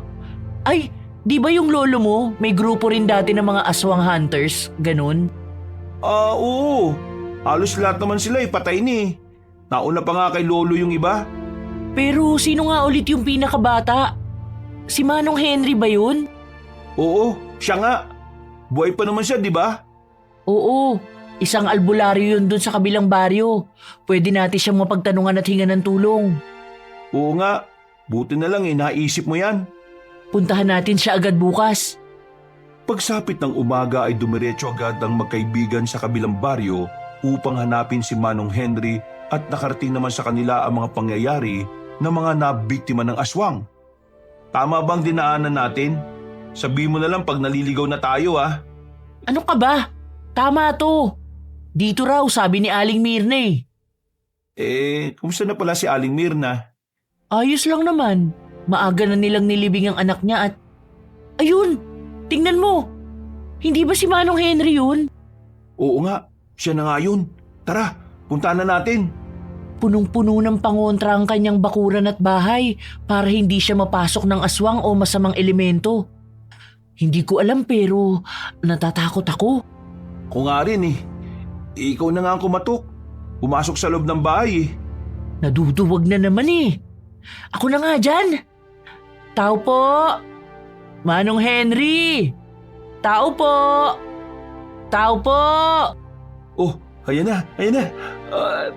Ay, di ba yung lolo mo may grupo rin dati ng mga aswang hunters, ganun? Oo. Halos lahat naman sila patay ni. Nauna pa nga kay Lolo yung iba. Pero sino nga ulit yung pinakabata? Si Manong Henry ba yun? Oo, siya nga. Buhay pa naman siya, di ba? Oo, isang albularyo yun dun sa kabilang baryo. Pwede natin siyang mapagtanungan at hingan ng tulong. Oo nga. Buti na lang naisip mo yan. Puntahan natin siya agad bukas. Pagsapit ng umaga ay dumiretso agad ang magkaibigan sa kabilang baryo upang hanapin si Manong Henry at nakarating naman sa kanila ang mga pangyayari ng mga nabiktima ng aswang. Tama bang dinaanan natin? Sabi mo na lang pag naliligaw na tayo ah. Ano ka ba? Tama to. Dito raw, sabi ni Aling Mirna eh. Kumusta na pala si Aling Mirna? Ayos lang naman. Maaga na nilang nilibing ang anak niya at... Ayun! Tingnan mo! Hindi ba si Manong Henry yun? Oo nga, siya na nga yun. Tara, puntahan na natin. Punong-puno ng pangontra ang kanyang bakuran at bahay para hindi siya mapasok ng aswang o masamang elemento. Hindi ko alam pero natatakot ako. Ako nga rin eh. Ikaw na nga ang kumatok. Pumasok sa loob ng bahay eh. Naduduwag na naman eh. Ako na nga dyan. Tao po. Manong Henry. Tao po. Tao po. Oh, ayan na.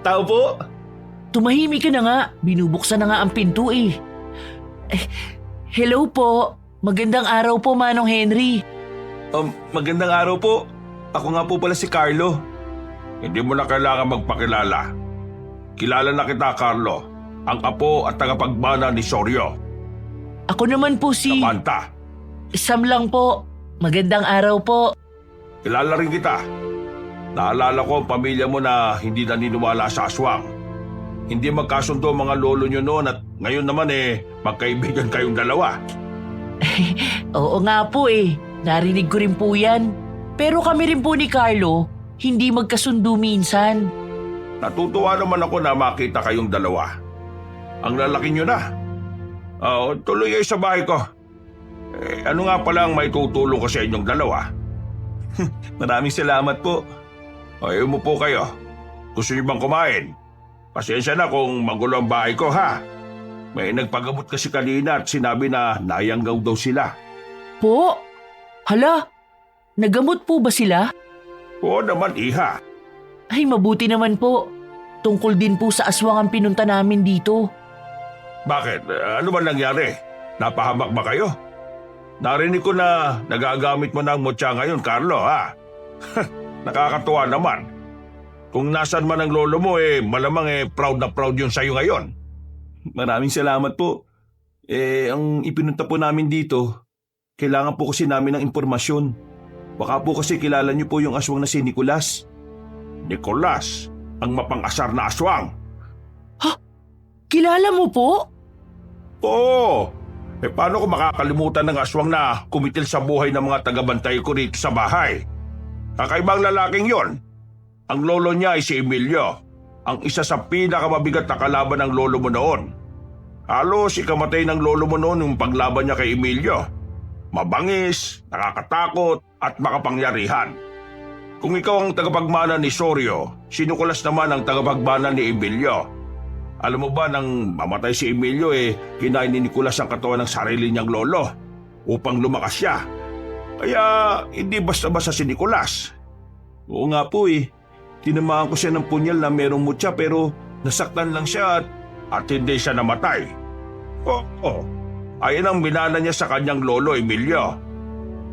Tao po. Tumahimik ka na nga. Binubuksan na nga ang pinto eh. Hello po. Magandang araw po, Manong Henry. Magandang araw po. Ako nga po pala si Carlo. Hindi mo na kailangan magpakilala. Kilala na kita, Carlo. Ang apo at tagapagbana ni Soryo. Ako naman po si... Samantha. Sam lang po. Magandang araw po. Kilala rin kita. Naalala ko ang pamilya mo na hindi naniniwala sa aswang. Hindi magkasundo ang mga lolo nyo noon at ngayon naman magkaibigan kayong dalawa. Oo nga po eh. Narinig ko rin po yan. Pero kami rin po ni Carlo, hindi magkasundo minsan. Natutuwa naman ako na makita kayong dalawa. Ang lalaki nyo na. Tuloy kayo sa bahay ko. Ano nga pala ang may tutulong ko sa inyong dalawa? Maraming salamat po. Ayaw mo po kayo. Gusto niyo bang kumain? Pasensya na kung magulo ang bahay ko ha. May nagpagamot kasi kanina at sinabi na nayanggaw daw sila. Po? Hala? Nagamot po ba sila? Oo naman, iha. Ay, mabuti naman po. Tungkol din po sa aswang ang pinunta namin dito. Bakit? Ano ba nangyari? Napahamak ba kayo? Narinig ko na nagagamit mo ng mutya ngayon, Carlo, ha? Nakakatuwa naman. Kung nasan man ang lolo mo, malamang proud na proud yun sa'yo ngayon. Maraming salamat po. Ang ipinunta po namin dito, kailangan po kasi namin ng impormasyon. Baka po kasi kilala niyo po yung aswang na si Nicolas. Nicolas, ang mapang-asar na aswang. Kilala mo po? Oo. Paano ko makakalimutan ng aswang na kumitil sa buhay ng mga tagabantay ko rito sa bahay? Kakaibang lalaking yon. Ang lolo niya ay si Emilio, ang isa sa pinakamabigat na kalaban ng lolo mo noon. Halos ikamatay ng lolo mo noon yung paglaban niya kay Emilio. Mabangis, nakakatakot at makapangyarihan. Kung ikaw ang tagapagmana ni Soryo, si Nicolas naman ang tagapagmana ni Emilio. Alam mo ba nang mamatay si Emilio kinain ni Nicolas ang katawan ng sarili niyang lolo upang lumakas siya. Kaya hindi basta-basta si Nicolas. Oo nga po Tinamaan ko siya ng punyal na merong mutya pero nasaktan lang siya at hindi siya namatay. Oo. Ayan ang minana niya sa kanyang lolo Emilio.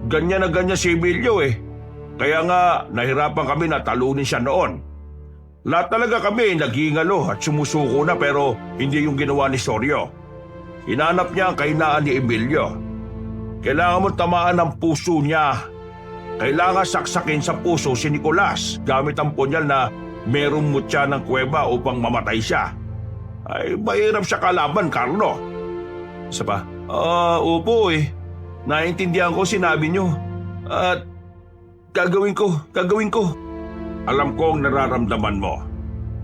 Ganyan na ganyan si Emilio Kaya nga nahirapan kami na talunin siya noon. Lahat talaga kami naghingalo at sumusuko na pero hindi yung ginawa ni Soryo. Hinanap niya ang kahinaan ni Emilio. Kailangan mo tamaan ng puso niya. Kailangan saksakin sa puso si Nicolas gamit ang punyal na merong mutya ng kuweba upang mamatay siya. Ay, mahirap siya kalaban, Carlo. Isa pa? Opo Naintindihan ko sinabi niyo. At gagawin ko. Alam ko ang nararamdaman mo.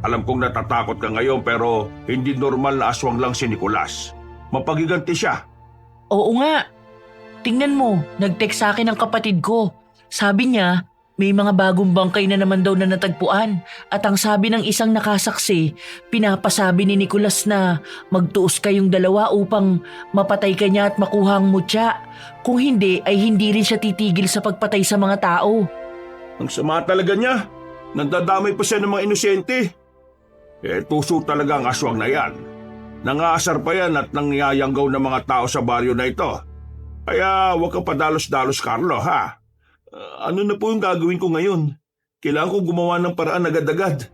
Alam kong natatakot ka ngayon pero hindi normal na aswang lang si Nicolas. Mapagiganti siya. Oo nga. Tingnan mo, nag-text sa akin ang kapatid ko. Sabi niya, May mga bagong bangkay na naman daw na natagpuan at ang sabi ng isang nakasaksi, pinapasabi ni Nicolas na magtuos kayong dalawa upang mapatay ka niya at makuha ang mutya. Kung hindi ay hindi rin siya titigil sa pagpatay sa mga tao. Ang sama talaga niya. Nandadamay pa siya ng mga inosente. Tuso talaga ang aswang na yan. Nangaasar pa yan at nangyayanggaw ng mga tao sa baryo na ito. Kaya huwag kang padalos-dalos, Carlo, ha? Ano na po yung gagawin ko ngayon? Kailangan ko gumawa ng paraan agad-agad.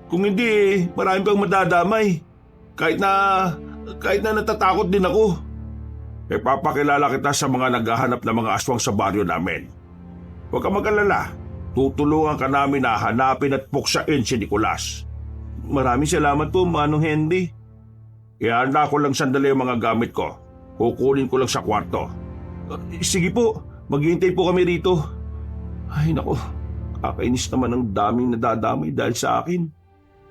Kung hindi, marami pang madadamay. Kahit na natatakot din ako. Papakilala kita sa mga naghahanap ng mga aswang sa baryo namin. Huwag kang mag-alala. Tutulungan ka namin na hanapin at puksain si Nicolas. Maraming salamat po, Manong Henry. Ihanda ko lang sandali ang mga gamit ko. Kukunin ko lang sa kwarto. Sige po, maghihintay po kami rito. Ay nako, kakainis naman ang daming nadadamay dahil sa akin.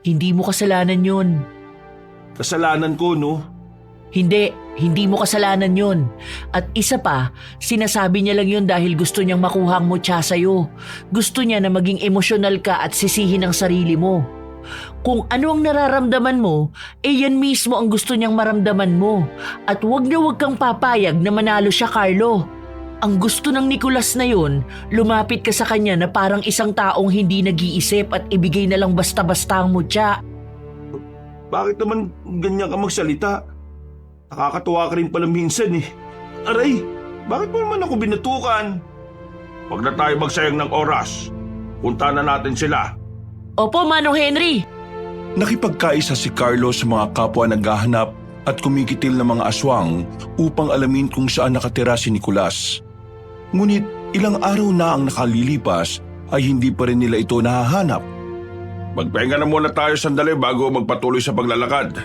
Hindi mo kasalanan yun. Kasalanan ko, no? Hindi mo kasalanan yun. At isa pa, sinasabi niya lang yun dahil gusto niyang makuha ang mutya sa'yo. Gusto niya na maging emosyonal ka at sisihin ang sarili mo. Kung ano ang nararamdaman mo, yan mismo ang gusto niyang maramdaman mo. At huwag kang papayag na manalo siya, Carlo. Ang gusto ng Nicolas na yun, lumapit ka sa kanya na parang isang taong hindi nag-iisip at ibigay na lang basta-basta ang mutya. Bakit naman ganyan ka magsalita? Nakakatuwa ka rin pala minsan eh. Aray, bakit mo naman ako binatukan? Huwag na tayo magsayang ng oras. Punta na natin sila. Opo, Manong Henry. Nakipagkaisa si Carlo sa mga kapwa naghahanap at kumikitil ng mga aswang upang alamin kung saan nakatira si Nicolas. Ngunit ilang araw na ang nakalilipas ay hindi pa rin nila ito nahahanap. Magpahinga na muna tayo sandali bago magpatuloy sa paglalakad.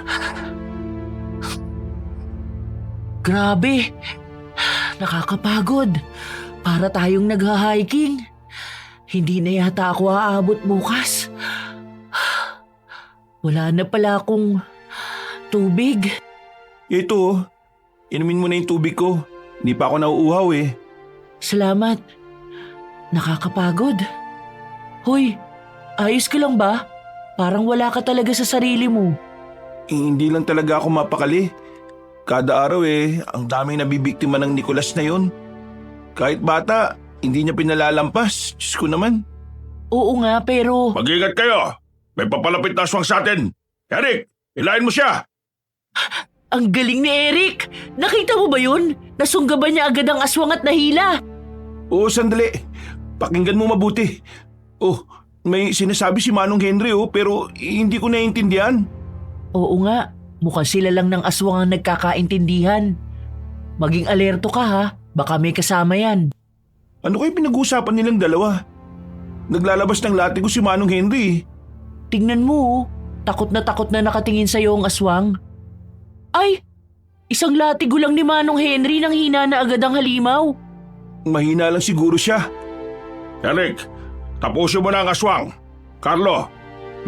Grabe, nakakapagod. Para tayong nagha-hiking. Hindi na yata ako aabot bukas. Wala na pala akong tubig. Ito, inumin mo na yung tubig ko. Hindi pa ako nauuhaw eh. Salamat. Nakakapagod. Hoy, ayos ka lang ba? Parang wala ka talaga sa sarili mo. Hindi lang talaga ako mapakali. Kada araw ang daming nabibiktima ng Nicolas na yon. Kahit bata, hindi niya pinalalampas. Diyos ko naman. Oo nga, pero... Mag-ingat kayo! May papalapit na aswang sa atin! Eric, ilahin mo siya! Ang galing ni Eric! Nakita mo ba yun? Nasunggaban niya agad ang aswang at nahila. Oo, sandali. Pakinggan mo mabuti. Oh, may sinasabi si Manong Henry pero hindi ko naiintindihan. Oo nga, mukhang sila lang ng aswang ang nagkakaintindihan. Maging alerto ka ha, baka may kasama yan. Ano kayo pinag-uusapan nilang dalawa? Naglalabas ng latigo si Manong Henry. Tingnan mo, takot na nakatingin sa'yo ang aswang. Ay, isang latigo lang ni Manong Henry nang hina na agad ang halimaw. Mahina lang siguro siya. Eric, tapusin mo na ang aswang. Carlo,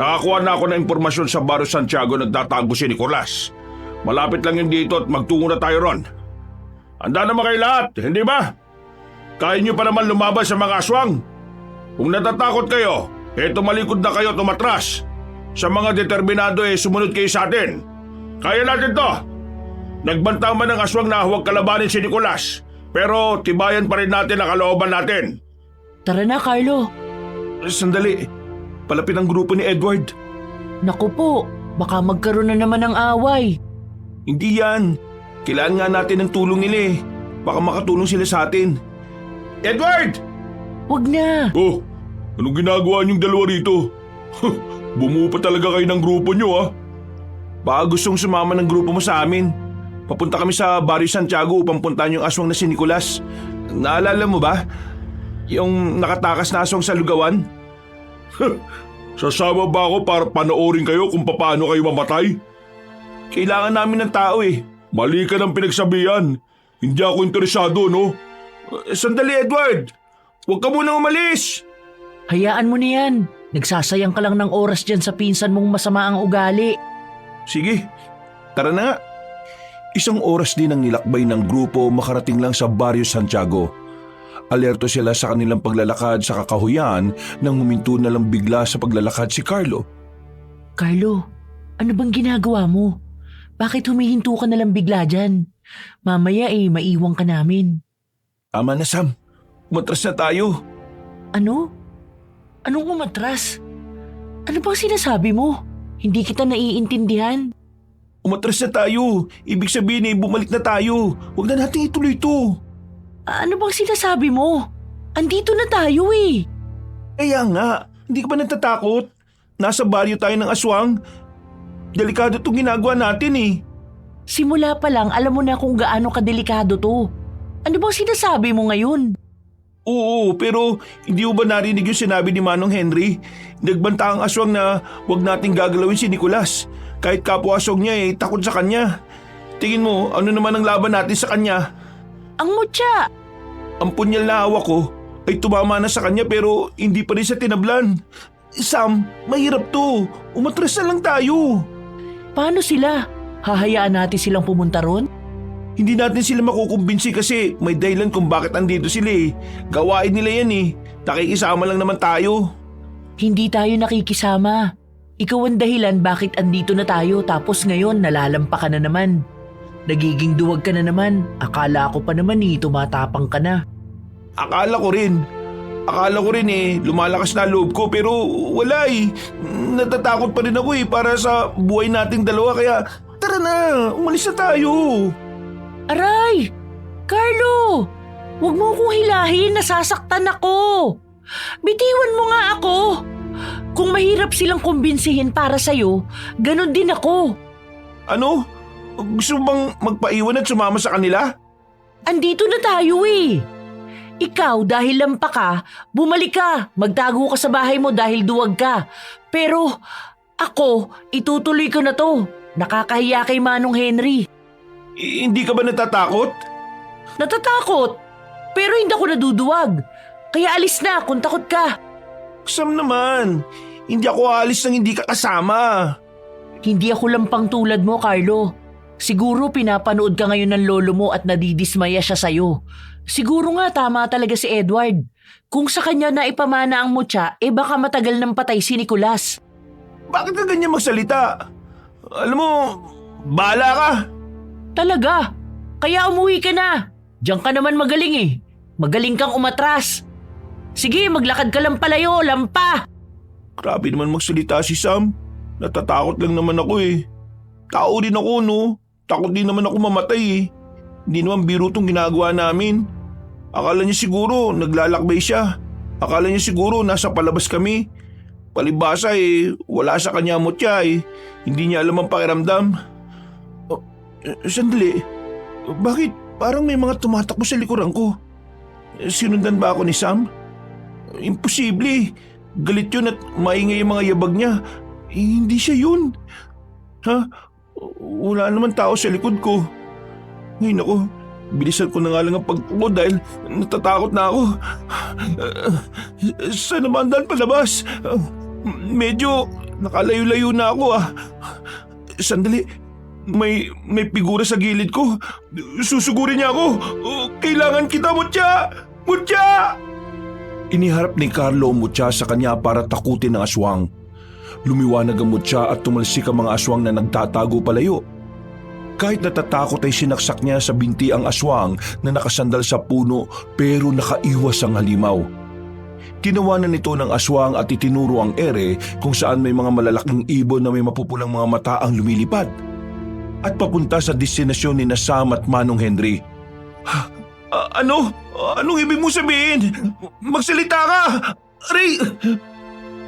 nakakuha na ako ng impormasyon sa Barrio Santiago na nagtatago si Nicolas. Malapit lang yun dito at magtungo na tayo ron. Handa naman kayo lahat, hindi ba? Kaya nyo pa naman lumaban sa mga aswang. Kung natatakot kayo, tumalikod na kayo, tumatras. Sa mga determinado sumunod kayo sa atin. Kaya natin to. Nagbanta man ng aswang na huwag kalabanin si Nicolas. Pero tibayan pa rin natin ang kalooban natin. Tara na, Carlo. Sandali, palapit ang grupo ni Edward. Naku po, baka magkaroon na naman ng away. Hindi yan. Kailangan nga natin ng tulong nila Baka makatulong sila sa atin. Edward! Wag na. Oh, anong ginagawa niyong dalawa rito? Bumuo pa talaga kayo ng grupo niyo Baka gustong sumama ng grupo mo sa amin. Papunta kami sa Barrio Santiago upang puntahan yung aswang na si Nicolas. Naalala mo ba? Yung nakatakas na aswang sa lugawan? Sasama ba ako para panoorin kayo kung paano kayo mamatay? Kailangan namin ng tao Mali ka ng pinagsabihan. Hindi ako interesado, no? Sandali, Edward! Huwag ka munang umalis! Hayaan mo na yan. Nagsasayang ka lang ng oras dyan sa pinsan mong masama ang ugali. Sige, tara na nga. Isang oras din ang nilakbay ng grupo makarating lang sa Barrio Santiago. Alerto sila sa kanilang paglalakad sa kakahuyan nang huminto na lang bigla sa paglalakad si Carlo. Carlo, ano bang ginagawa mo? Bakit humihinto ka na lang bigla dyan? Mamaya maiwang ka namin. Tama na, Sam. Umatras na tayo. Ano? Anong umatras? Ano bang sinasabi mo? Hindi kita naiintindihan. Umatras na tayo. Ibig sabihin bumalik na tayo. Huwag na natin ituloy ito. Ano bang sinasabi mo? Andito na tayo eh. Kaya nga, hindi ka ba natatakot? Nasa baryo tayo ng aswang. Delikado itong ginagawa natin eh. Simula pa lang alam mo na kung gaano kadelikado to. Ano bang sinasabi mo ngayon? Oo, pero hindi mo ba narinig yung sinabi ni Manong Henry? Nagbanta ang aswang na huwag nating gagalawin si Nicolas. Kahit kapwa aswang niya takot sa kanya. Tingin mo, ano naman ang laban natin sa kanya? Ang mutya! Ang punyal na hawak ko ay tumama na sa kanya pero hindi pa rin siya tinablan. Sam, mahirap to. Umatras na lang tayo. Paano sila? Hahayaan natin silang pumunta ron? Hindi natin sila makukumbinsi kasi may dahilan kung bakit andito sila eh. Gawain nila yan eh. Nakikisama lang naman tayo. Hindi tayo nakikisama. Ikaw ang dahilan bakit andito na tayo tapos ngayon nalalampa ka na naman. Nagiging duwag ka na naman. Akala ko pa naman tumatapang ka na. Akala ko rin lumalakas na loob ko pero wala eh. Natatakot pa rin ako para sa buhay nating dalawa kaya tara na, umalis na tayo. Aray! Carlo! Huwag mo akong hilahin, nasasaktan ako. Bitiwan mo nga ako. Kung mahirap silang kumbinsihin para sa'yo, ganon din ako. Ano? Gusto mo bang magpaiwan at sumama sa kanila? Andito na tayo eh. Ikaw dahil lampa ka, bumalik ka, magtago ka sa bahay mo dahil duwag ka. Pero ako, itutuloy ko na to. Nakakahiya kay Manong Henry. Hindi ka ba natatakot? Natatakot, pero hindi ako naduduwag. Kaya alis na kung takot ka. Sam naman, hindi ako aalis nang hindi ka kasama. Hindi ako lampang tulad mo, Carlo. Siguro pinapanood ka ngayon ng lolo mo at nadidismaya siya sa'yo. Siguro nga tama talaga si Edward. Kung sa kanya na ipamana ang mutya, baka matagal nang patay si Nicolas. Bakit ka ganyan magsalita? Alam mo, bahala ka. Talaga? Kaya umuwi ka na. Diyan ka naman magaling eh. Magaling kang umatras. Sige, maglakad ka lang palayo, lampa. Grabe naman magsalita si Sam. Natatakot lang naman ako eh. Tao din ako no. Takot din naman ako mamatay eh. Hindi naman biro tong ginagawa namin. Akala niya siguro naglalakbay siya. Akala niya siguro nasa palabas kami. Palibasa wala sa kanya mutya eh. Hindi niya alam ang pakiramdam. Sandali. Bakit parang may mga tumatakbo sa likuran ko? Sinundan ba ako ni Sam? Imposible. Galit yun at maingay yung mga yabag niya. Hindi siya yun. Ha? Wala naman tao sa likod ko. Ngayon ako, bilisan ko na nga lang ang pagtuko dahil natatakot na ako. Saan naman daan palabas? Medyo nakalayo-layo na ako ah. Sandali, may figura sa gilid ko. Susugurin niya ako. Kailangan kita, Mutya! Mutya! Iniharap ni Carlo ang mutya sa kanya para takutin ang aswang. Lumiwanag ang mutya at tumalsik ang mga aswang na nagtatago palayo. Kahit natatakot ay sinaksak niya sa binti ang aswang na nakasandal sa puno pero nakaiwas ang halimaw. Tinawanan nito ng aswang at itinuro ang ere kung saan may mga malalaking ibon na may mapupulang mga mata ang lumilipad. At papunta sa destinasyon ni Sam at Manong Henry. Ano? Anong ibig mo sabihin? Magsalita ka! Aray!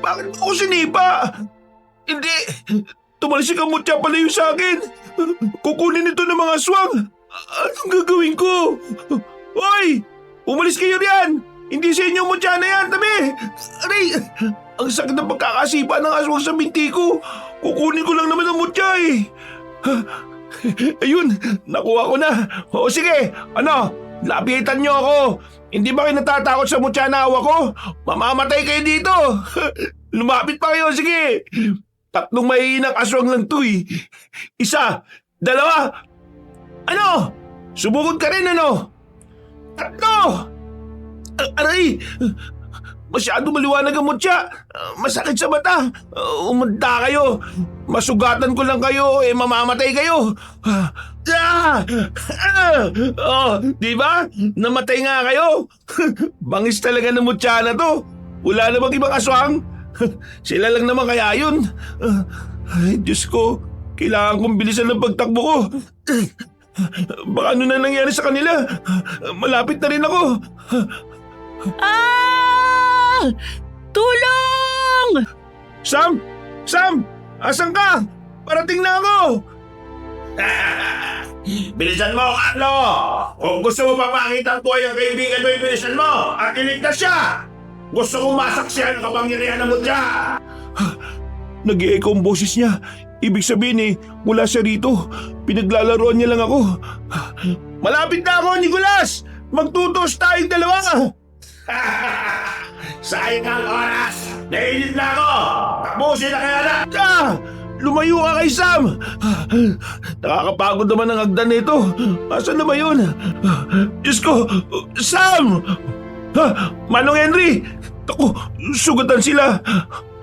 Bakit ako sinipa? Hindi! Tumalsik ang mutya palayo sa akin! Kukunin ito ng mga aswang! Anong gagawin ko? Hoy! Umalis kayo riyan! Hindi sa inyo mutya na yan, tabi! Aray! Ang sakit ng pagkakasipa ng aswang sa binti ko! Kukunin ko lang naman ang mutya eh! Ayun! Nakuha ko na! O sige! Ano? Lapitan niyo ako! Hindi ba kayo natatakot sa mutya na hawak ko? Mamamatay kayo dito! Lumapit pa kayo, sige! 3 mahihinang aswang lang to eh. 1, 2, ano? Sumugod ka rin ano? 3! Aray! Masyado maliwanag ang mutya. Masakit sa mata. Umanda kayo. Masugatan ko lang kayo, mamamatay kayo. Di ba? Namatay nga kayo. Bangis talaga ng mutya na to. Wala na bang ibang aswang? Sila lang naman kaya yun. Ay, Diyos ko. Kailangan kong bilisan ng pagtakbo ko. Baka ano na nangyari sa kanila. Malapit na rin ako. Ah! Tulong! Sam! Sam! Asan ka? Parating na ako! Bilisan mo, Carlo! Kung gusto mo pang makita ang buhay ang kaibigan mo, bilisan mo at iligtas siya! Gusto kong masaksihan ang kapangyarihan ng mutya! Nag-i-echo ang boses niya. Ibig sabihin mula siya rito. Pinaglalaroan niya lang ako. Malapit na ako, Nicolas! Magtutos tayong dalawa! Sayang ang oras! Nainit na ako! Tapusin na kaya na! Lumayo ka kay Sam! Nakakapagod naman ang hagdan nito. Asan na ba yun? Diyos ko! Sam! Manong Henry! Ako, sugatan sila!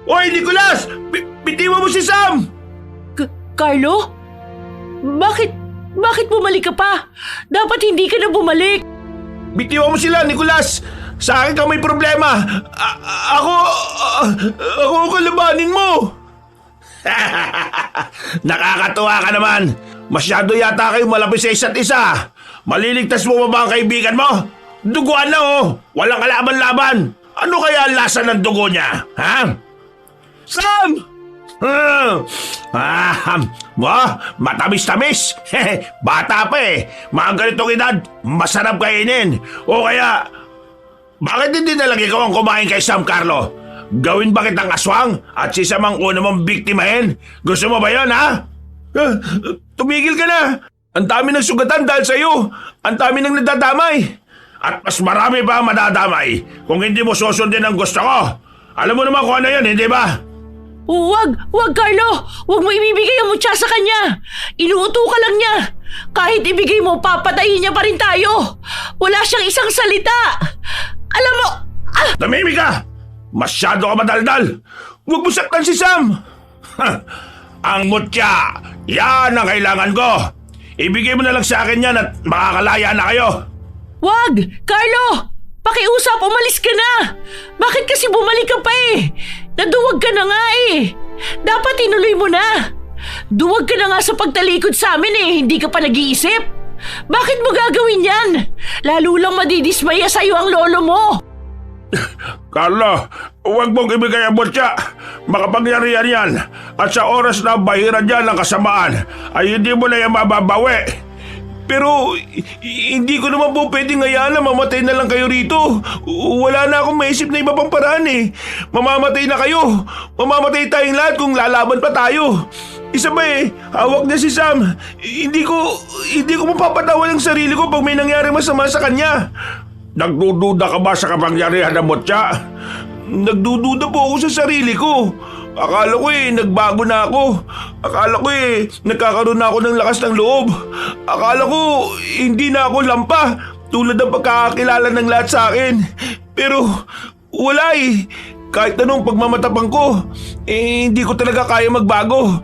Oy, Nicolas! Bitiwan mo si Sam! Carlo? Bakit bumalik ka pa? Dapat hindi ka na bumalik. Bitiwan mo sila, Nicolas! Sa akin ka may problema! Ako ang kalabanin mo! Nakakatuwa ka naman! Masyado yata kayo malapit sa isa't isa! Maliligtas mo ba ba ang kaibigan mo? Duguan na Walang kalaban-laban! Ano kaya ang lasa ng dugo niya? Ha? Sam! Matamis-tamis! Bata pa Mga ganitong edad, masarap kainin! O kaya, bakit hindi na lang ikaw ang kumain kay Sam, Carlo? Gawin ba kitang aswang at si Sam ang una mong biktimahin? Gusto mo ba yun, ha? Tumigil ka na! Ang dami ng sugatan dahil sa'yo! Ang dami ng nadadamay! At mas marami pa ang madadamay kung hindi mo susundin ang gusto ko. Alam mo naman kung ano yun, hindi ba? Huwag Carlo! Huwag mo ibibigay ang mutya sa kanya! Inuuto ka lang niya! Kahit ibigay mo, papatayin niya pa rin tayo! Wala siyang isang salita! Alam mo... Tumimik ka! Masyado ka madaldal! Huwag mo saktan si Sam! Ang mutya! Yan ang kailangan ko! Ibigay mo na lang sa akin yan at makakalaya na kayo! Wag! Carlo! Pakiusap, umalis ka na! Bakit kasi bumalik ka pa Naduwag ka na nga Dapat inuloy mo na! Duwag ka na nga sa pagtalikod sa amin hindi ka pa nag-iisip! Bakit mo gagawin yan? Lalo lang madidismaya sa'yo ang lolo mo! Carlo, huwag mong ibigay ang mutya! Makapangyarihan yan! At sa oras na bahiran yan ng kasamaan, ay hindi mo na yan mababawi! Pero hindi ko naman po pwedeng hayaan na mamatay na lang kayo rito. Wala na akong maisip na iba pang paraan Mamamatay na kayo. Mamamatay tayong lahat kung lalaban pa tayo. Isa ba hawak niya si Sam. Hindi ko mapapatawan ang sarili ko pag may nangyari masama sa kanya. Nagdududa ka ba sa kapangyarihan ng mutya? Nagdududa po ako sa sarili ko. Akala ko nagbago na ako. Akala ko nagkakaroon na ako ng lakas ng loob. Akala ko hindi na ako lampa tulad ng pagkakakilala ng lahat sa akin. Pero wala Kahit anong pagmamatapang ko, hindi ko talaga kaya magbago.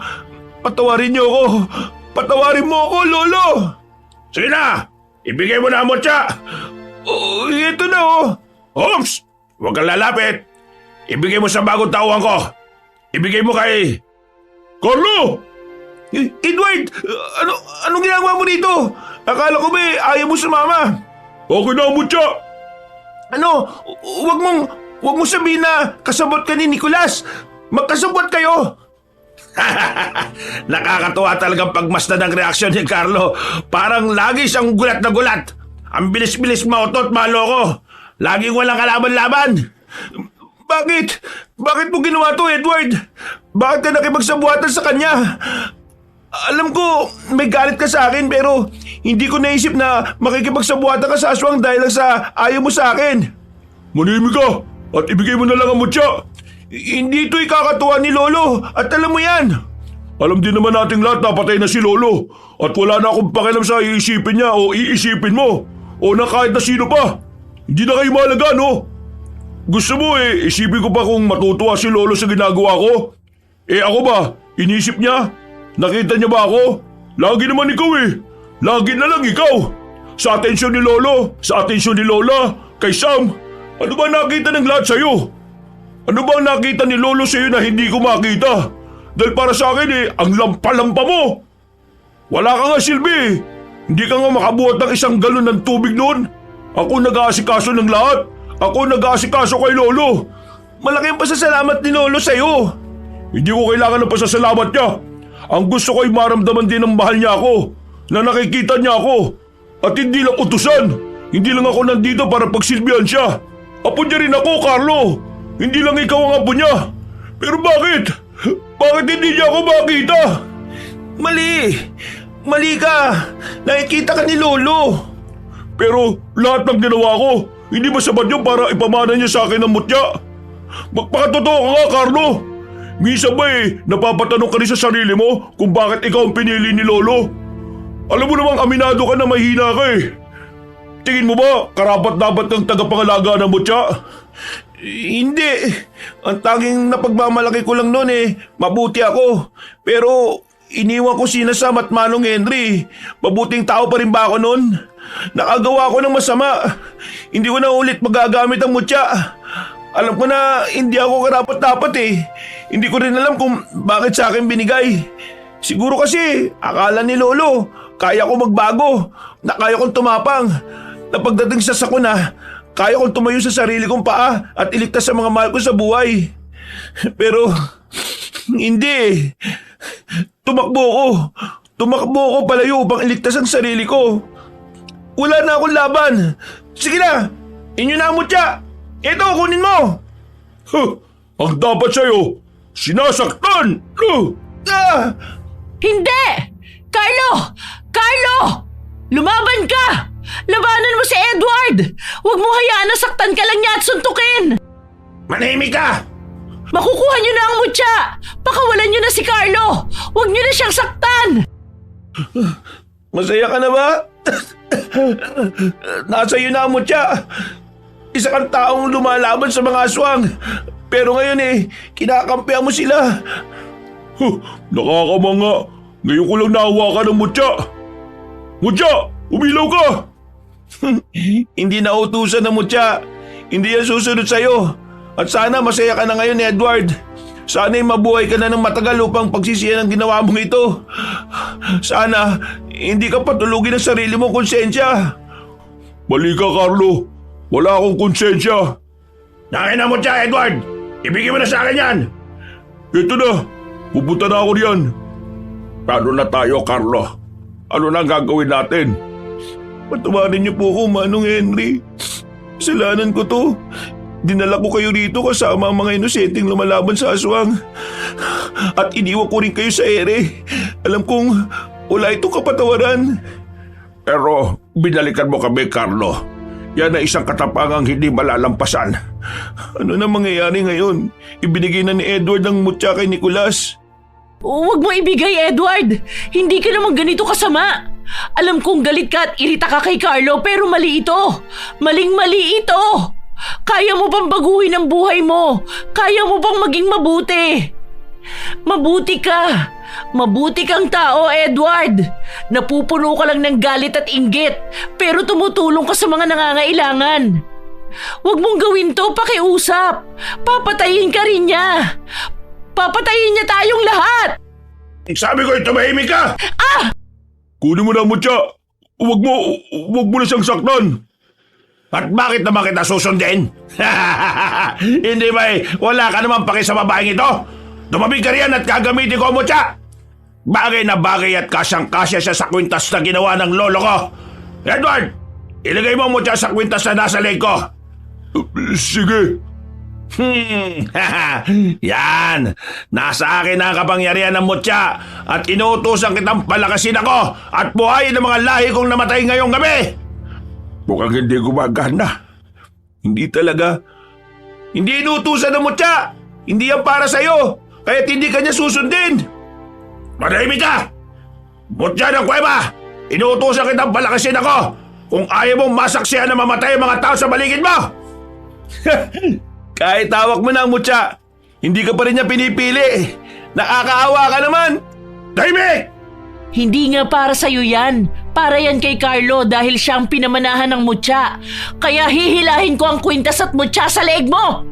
Patawarin niyo ako. Patawarin mo ako, Lolo. Sige na! Ibigay mo na ang mutya! Ito na Oops! Huwag kang lalapit! Ibigay mo sa bagong tauhan ko! Ibigay mo kay... Carlo! Edward! Anong ginagawa mo dito? Akala ko ba ayaw mo sumama? Okay na, mutya! Huwag mong sabihin na kasabot ka ni Nicolas! Magkasabot kayo! Nakakatuwa talagang pagmasdan ng reaksyon ni Carlo. Parang lagi siyang gulat na gulat. Ang bilis-bilis mautot, maloko. Laging walang kalaban-laban. Bakit? Bakit mo ginawa to, Edward? Bakit ka nakipagsabuatan sa kanya? Alam ko, may galit ka sa akin pero hindi ko naisip na makikipagsabuatan ka sa aswang dahil lang sa ayaw mo sa akin. Manimik ka at ibigay mo na lang ang mutya. Hindi ito ikakatuwa ni Lolo at alam mo yan. Alam din naman nating lahat na patay na si Lolo at wala na akong pakialam sa iisipin niya o iisipin mo o na kahit na sino pa. Hindi na kayo mahalaga, no? Gusto mo isipin ko pa kung matutuwa si Lolo sa ginagawa ko? Ako ba? Inisip niya? Nakita niya ba ako? Lagi naman ikaw Lagi na lang ikaw. Sa atensyon ni Lolo, sa atensyon ni Lola, kay Sam. Ano ba nakita ng lahat sa'yo? Ano ba nakita ni Lolo sa'yo na hindi ko makita? Dahil para sa akin ang lampa-lampa mo. Wala ka nga silbi. Hindi ka nga makabuhat ng isang galon ng tubig noon. Ako nag-aasikaso ng lahat. Ako nag-aasikaso kay Lolo. Malaking pasasalamat ni Lolo sa'yo. Hindi ko kailangan ng pasasalamat niya. Ang gusto ko ay maramdaman din ng mahal niya ako. Na nakikita niya ako. At hindi lang utusan. Hindi lang ako nandito para pagsilbihan siya. Apo niya rin ako, Carlo. Hindi lang ikaw ang apo niya. Pero bakit? Bakit hindi niya ako makita? Mali! Mali ka! Nakikita ka ni Lolo! Pero lahat ng ginawa ko, hindi ba sapat yun para ipamana niya sa akin ang mutya? Magpakatotoo ka nga, Carlo! Minsan ba napapatanong ka rin sa sarili mo kung bakit ikaw ang pinili ni Lolo? Alam mo namang aminado ka na mahina ka Tingin mo ba karapat-dapat kang tagapangalaga ng mutya? Hindi. Ang tanging napagmamalaki ko lang noon mabuti ako. Pero iniwan ko sina Sam at Manong Henry. Mabuting tao pa rin ba ako noon? Nakagawa ko ng masama. Hindi ko na ulit magagamit ang mutya. Alam ko na hindi ako karapat-dapat Hindi ko rin alam kung bakit sa akin binigay. Siguro kasi akala ni Lolo kaya ko magbago, na kaya kong tumapang. Na pagdating sa sakuna, kaya kong tumayo sa sarili kong paa at iligtas sa mga mahal ko sa buhay. Pero hindi. Tumakbo ko palayo upang iligtas ang sarili ko. Wala na akong laban. Sige na, inyo na ang mutya. Ito, kunin mo. Ang dapat sa'yo, sinasaktan! Hindi! Carlo! Carlo! Lumaban ka! Labanan mo si Edward! Huwag mo hayaan na saktan ka lang niya at suntukin! Manahimik ka! Makukuha niyo na ang mutya! Pakawalan niyo na si Carlo! Huwag niyo na siyang saktan! Masaya ka na ba? Nasa iyo na ang mutya. Isa kang taong lumalaban sa mga aswang. Pero ngayon kinakampihan mo sila. Nakakamanga. Ngayon ko lang nahawakan ng mutya. Mutya! Umilaw ka! Hindi na utusan ng mutya. Hindi yan susunod sa'yo. At sana masaya ka na ngayon, Edward. Sana'y mabuhay ka na ng matagal upang pagsisiyan ang ginawa mong ito. Sana hindi ka patulugin ang sarili mong konsensya. Mali ka, Carlo. Wala akong konsensya. Nakin na mutya, Edward. Ibigay mo na sa akin yan. Ito na. Pupunta na ako riyan. Paano na tayo, Carlo? Ano na ang gagawin natin? Patawarin niyo po ako, Manong Henry. Kasalanan ko to. Dinala ko kayo rito kasama ang mga inosenteng lumalaban sa aswang. At iniwan ko rin kayo sa ere. Alam kong wala itong kapatawaran. Pero binalikan mo kami, Carlo. Yan ay isang katapangang hindi malalampasan. Ano na mangyayari ngayon? Ibinigay na ni Edward ang mutya kay Nicolas. Huwag mo ibigay, Edward! Hindi ka naman ganito kasama! Alam kong galit ka at irita ka kay Carlo pero mali ito! Maling-mali ito! Kaya mo bang baguhin ang buhay mo? Kaya mo bang maging mabuti? Mabuti ka! Mabuti kang tao, Edward! Napupuno ka lang ng galit at inggit pero tumutulong ka sa mga nangangailangan. Huwag mong gawin to, pakiusap! Papatayin ka rin niya! Papatayin niya tayong lahat! Sabi ko tumahimik ka! Kunin mo na ang mutya! Huwag mo na siyang saktan! At bakit naman kita susundin? Hindi ba wala ka naman paki sa babaeng ito? Tumabig ka riyan at gagamitin ko ang mutya! Bagay na bagay at kasyang-kasya siya sa kwintas na ginawa ng lolo ko! Edward! Ilagay mo ang mutya sa kwintas na nasa leg ko! Sige! Yan! Nasa akin ang kapangyarihan ng mutya at inuutosan kitang palakasin ako at buhayin ng mga lahi kong namatay ngayong gabi! Mukhang hindi gumagana. Hindi talaga. Hindi inuutosan ng mutya! Hindi yan para sa'yo! Kaya't hindi ka niya susundin! Manahimik ka! Mutya ng kuweba! Inuutosan kitang palakasin ako kung ayaw mong masaksihan na mamatay ang mga tao sa paligid mo! Kahit hawak mo na ang mutya, hindi ka pa rin niya pinipili. Nakakaawa ka naman! Tahimik! Hindi nga para sa'yo yan. Para yan kay Carlo dahil siya ang pinamanahan ng mutya. Kaya hihilahin ko ang kwintas at mutya sa leeg mo!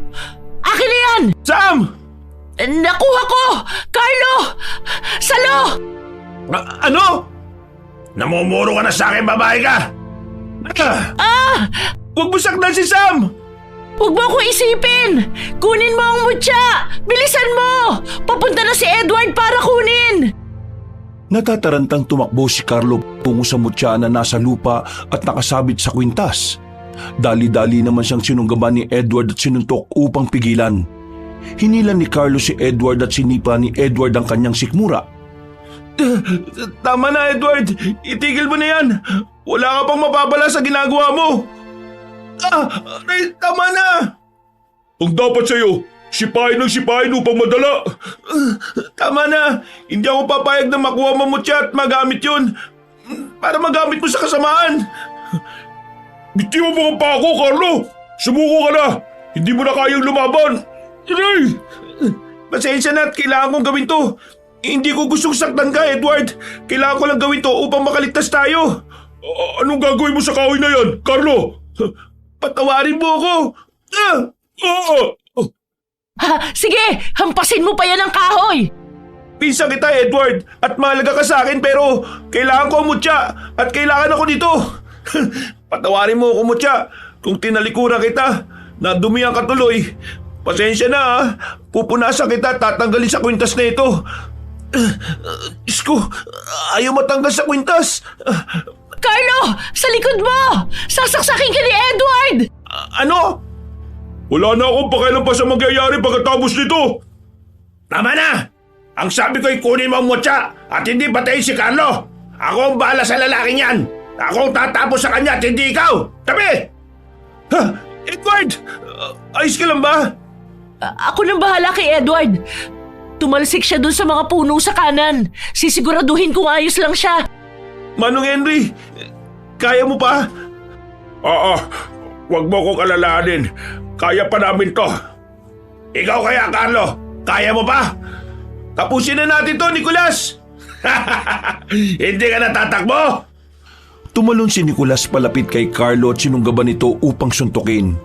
Akin na yan! Sam! Nakuha ko! Carlo! Salo! Ano? Namumuro ka na sa akin, babae ka! Huwag mo saktan si Sam! Huwag mo akong isipin! Kunin mo ang mutya! Bilisan mo! Papunta na si Edward para kunin! Natatarantang tumakbo si Carlo tungo sa mutya na nasa lupa at nakasabit sa kwintas. Dali-dali naman siyang sinunggaban ni Edward at sinuntok upang pigilan. Hinilan ni Carlo si Edward at sinipa ni Edward ang kanyang sikmura. Tama na, Edward. Itigil mo na yan. Wala ka pang mapapala sa ginagawa mo. Tama na. Ang dapat sa'yo, sipahin upang madala. Tama na. Hindi ako papayag na makuha mo mutya at magamit yun. Para magamit mo sa kasamaan. Bitiwan mo ang pako, Carlo! Sumuko ka na! Hindi mo na kayang lumaban! Inay! Pasensya na at kailangan kong gawin to. Hindi ko gustong saktan ka, Edward. Kailangan ko lang gawin to upang makaligtas tayo. Anong gagawin mo sa kahoy na yan, Carlo? Patawarin mo ako. Sige! Hampasin mo pa yan ang kahoy! Pinsan kita, Edward. At mahalaga ka sa akin pero kailangan ko ang mutya. At kailangan ako nito. Patawarin mo ako, mutya. Kung tinalikuran kita, nadumihan ka tuloy. Pasensya na ha. Pupunasan kita at tatanggalin sa kwintas na ito. Diyos ko, ayaw matanggal sa kwintas. Carlo! Sa likod mo! Sasaksakin ka ni Edward! Ano? Wala na akong pakialam pa sa mangyayari pagkatapos nito! Tama na! Ang sabi ko'y kunin mo ang mutya at hindi patayin si Carlo. Ako ang bahala sa lalaking yan. Ako ang tatapos sa kanya at hindi ikaw. Tabi! Edward! Ayos ka lang ba? Ako nang bahala kay Edward. Tumalsik siya dun sa mga puno sa kanan. Sisiguraduhin kung ayos lang siya. Manong Henry, kaya mo pa? Oo, wag mo kong alalahanin. Kaya pa namin to. Ikaw kaya, Carlo? Kaya mo pa? Tapusin na natin to, Nicolas! Hindi ka natatakbo? Tumalon si Nicolas palapit kay Carlo at sinunggaban ito upang suntukin.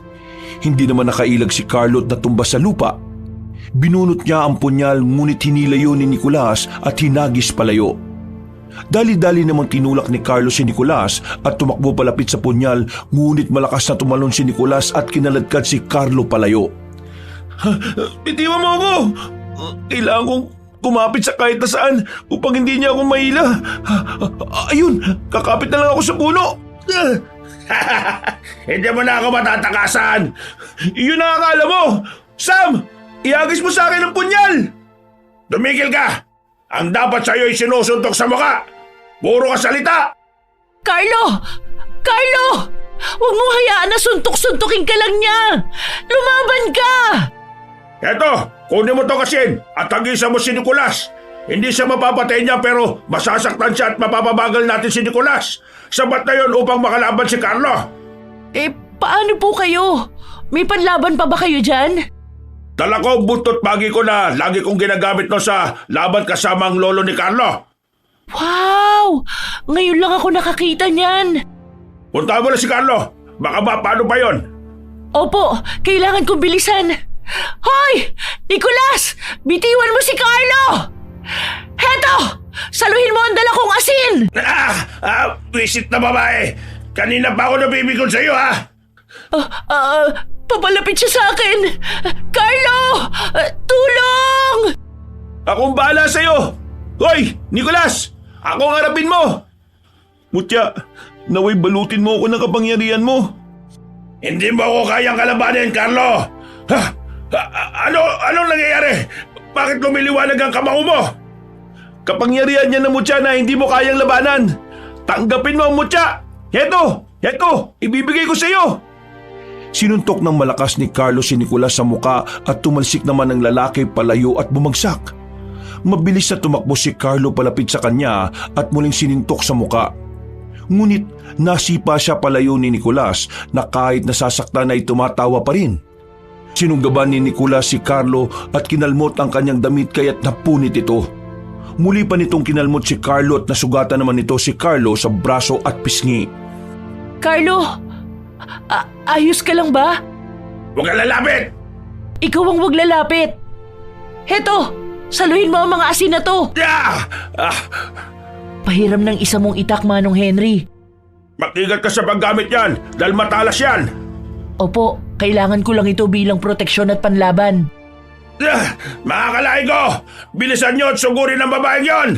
Hindi naman nakailag si Carlo at natumba sa lupa. Binunot niya ang punyal ngunit hinilayo ni Nicolas at hinagis palayo. Dali-dali namang tinulak ni Carlo si Nicolas at tumakbo palapit sa punyal ngunit malakas na tumalon si Nicolas at kinaladkad si Carlo palayo. Bitiwan mo ako! Kailangan kong kumapit sa kahit na saan upang hindi niya ako mahila. Ayun, kakapit na lang ako sa puno. Hindi mo na ako matatakasan! Iyon ang akala mo! Sam! Ihagis mo sa akin ang punyal! Tumigil ka! Ang dapat sa'yo ay sinusuntok sa mukha! Puro ka salita! Carlo! Carlo! Huwag mong hayaan na suntok-suntokin ka lang niya! Lumaban ka! Eto, kunin mo to kasin at tagisan mo si Nicolas. Hindi siya mapapatay niya pero masasaktan siya at mapapabagal natin si Nicolas. Sabat na yon upang makalaban si Carlo. Paano po kayo? May panlaban pa ba kayo dyan? Dala ko ang buntot bagi ko na lagi kong ginagamit no sa laban kasama ang lolo ni Carlo. Wow! Ngayon lang ako nakakita niyan. Punta mo na si Carlo. Baka ba paano pa yon? Opo, kailangan kong bilisan. Hoy! Nicolas! Bitiwan mo si Carlo! Heto! Saluhin mo ang dala kong asin! Visit na babae. Kanina pa ako nabibigon sa'yo ha. Papalapit siya sa akin! Carlo! Tulong! Akong bahala sa'yo! Hoy, Nicolas! Ako ang harapin mo! Mutya, naway balutin mo ako ng kapangyarihan mo. Hindi mo ako kayang kalabanin, Carlo. Anong nangyayari? Bakit lumiliwanag ang kamao mo? Kapangyarihan niya ng mutya na hindi mo kayang labanan. Tanggapin mo ang mutya! Heto! Ibibigay ko sa'yo! Sinuntok ng malakas ni Carlos si Nicolas sa muka at tumalsik naman ang lalaki palayo at bumagsak. Mabilis na tumakbo si Carlo palapit sa kanya at muling sinintok sa muka. Ngunit nasipa siya palayo ni Nicolas na kahit nasasaktan ay tumatawa pa rin. Sinunggaban ni Nicolas si Carlo at kinalmot ang kanyang damit kaya't napunit ito. Muli pa nitong kinalmot si Carlo at nasugatan naman nito si Carlo sa braso at pisngi. Carlo, ayos ka lang ba? Huwag kang lalapit! Ikaw ang wag lalapit. Heto, saluhin mo ang mga asin na to. Pahiram ng isa mong itak, Manong Henry. Mag-ingat ka sa paggamit yan dahil matalas yan! Opo, kailangan ko lang ito bilang proteksyon at panlaban. Mga kalahi ko! Bilisan nyo at sugurin ang babaeng yon!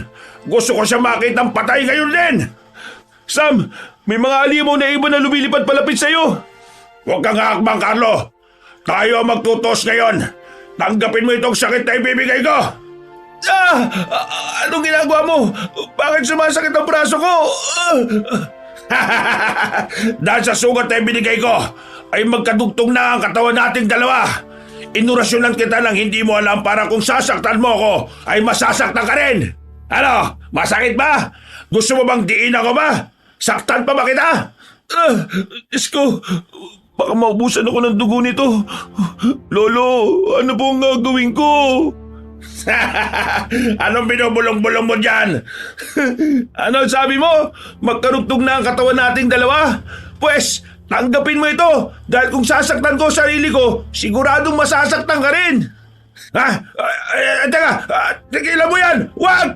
Gusto ko siya makitang patay ngayon din! Sam, may mga alimaw na ibon na lumilipad palapit sa'yo. Huwag kang haakbang, Carlo! Tayo ang magtutos ngayon! Tanggapin mo itong sakit na ibibigay ko! Anong ginagawa mo? Bakit sumasakit ang braso ko? Dahil sa sugat na ibinigay ko, ay magkadugtong na ang katawan nating dalawa. Inurasyonan kita nang hindi mo alam para kung sasaktan mo ako, ay masasaktan ka rin. Ano? Masakit ba? Gusto mo bang diin ako ba? Saktan pa ba kita? Diyos ko, baka maubusan ako ng dugo nito. Lolo, ano pong gagawin ko? Anong binubulong-bulong mo dyan? Ano sabi mo? Magkarugtog na ang katawan nating dalawa? Pwes, tanggapin mo ito dahil kung sasaktan ko sarili ko, siguradong masasaktan ka rin. Teka, tigilan mo yan! Wag!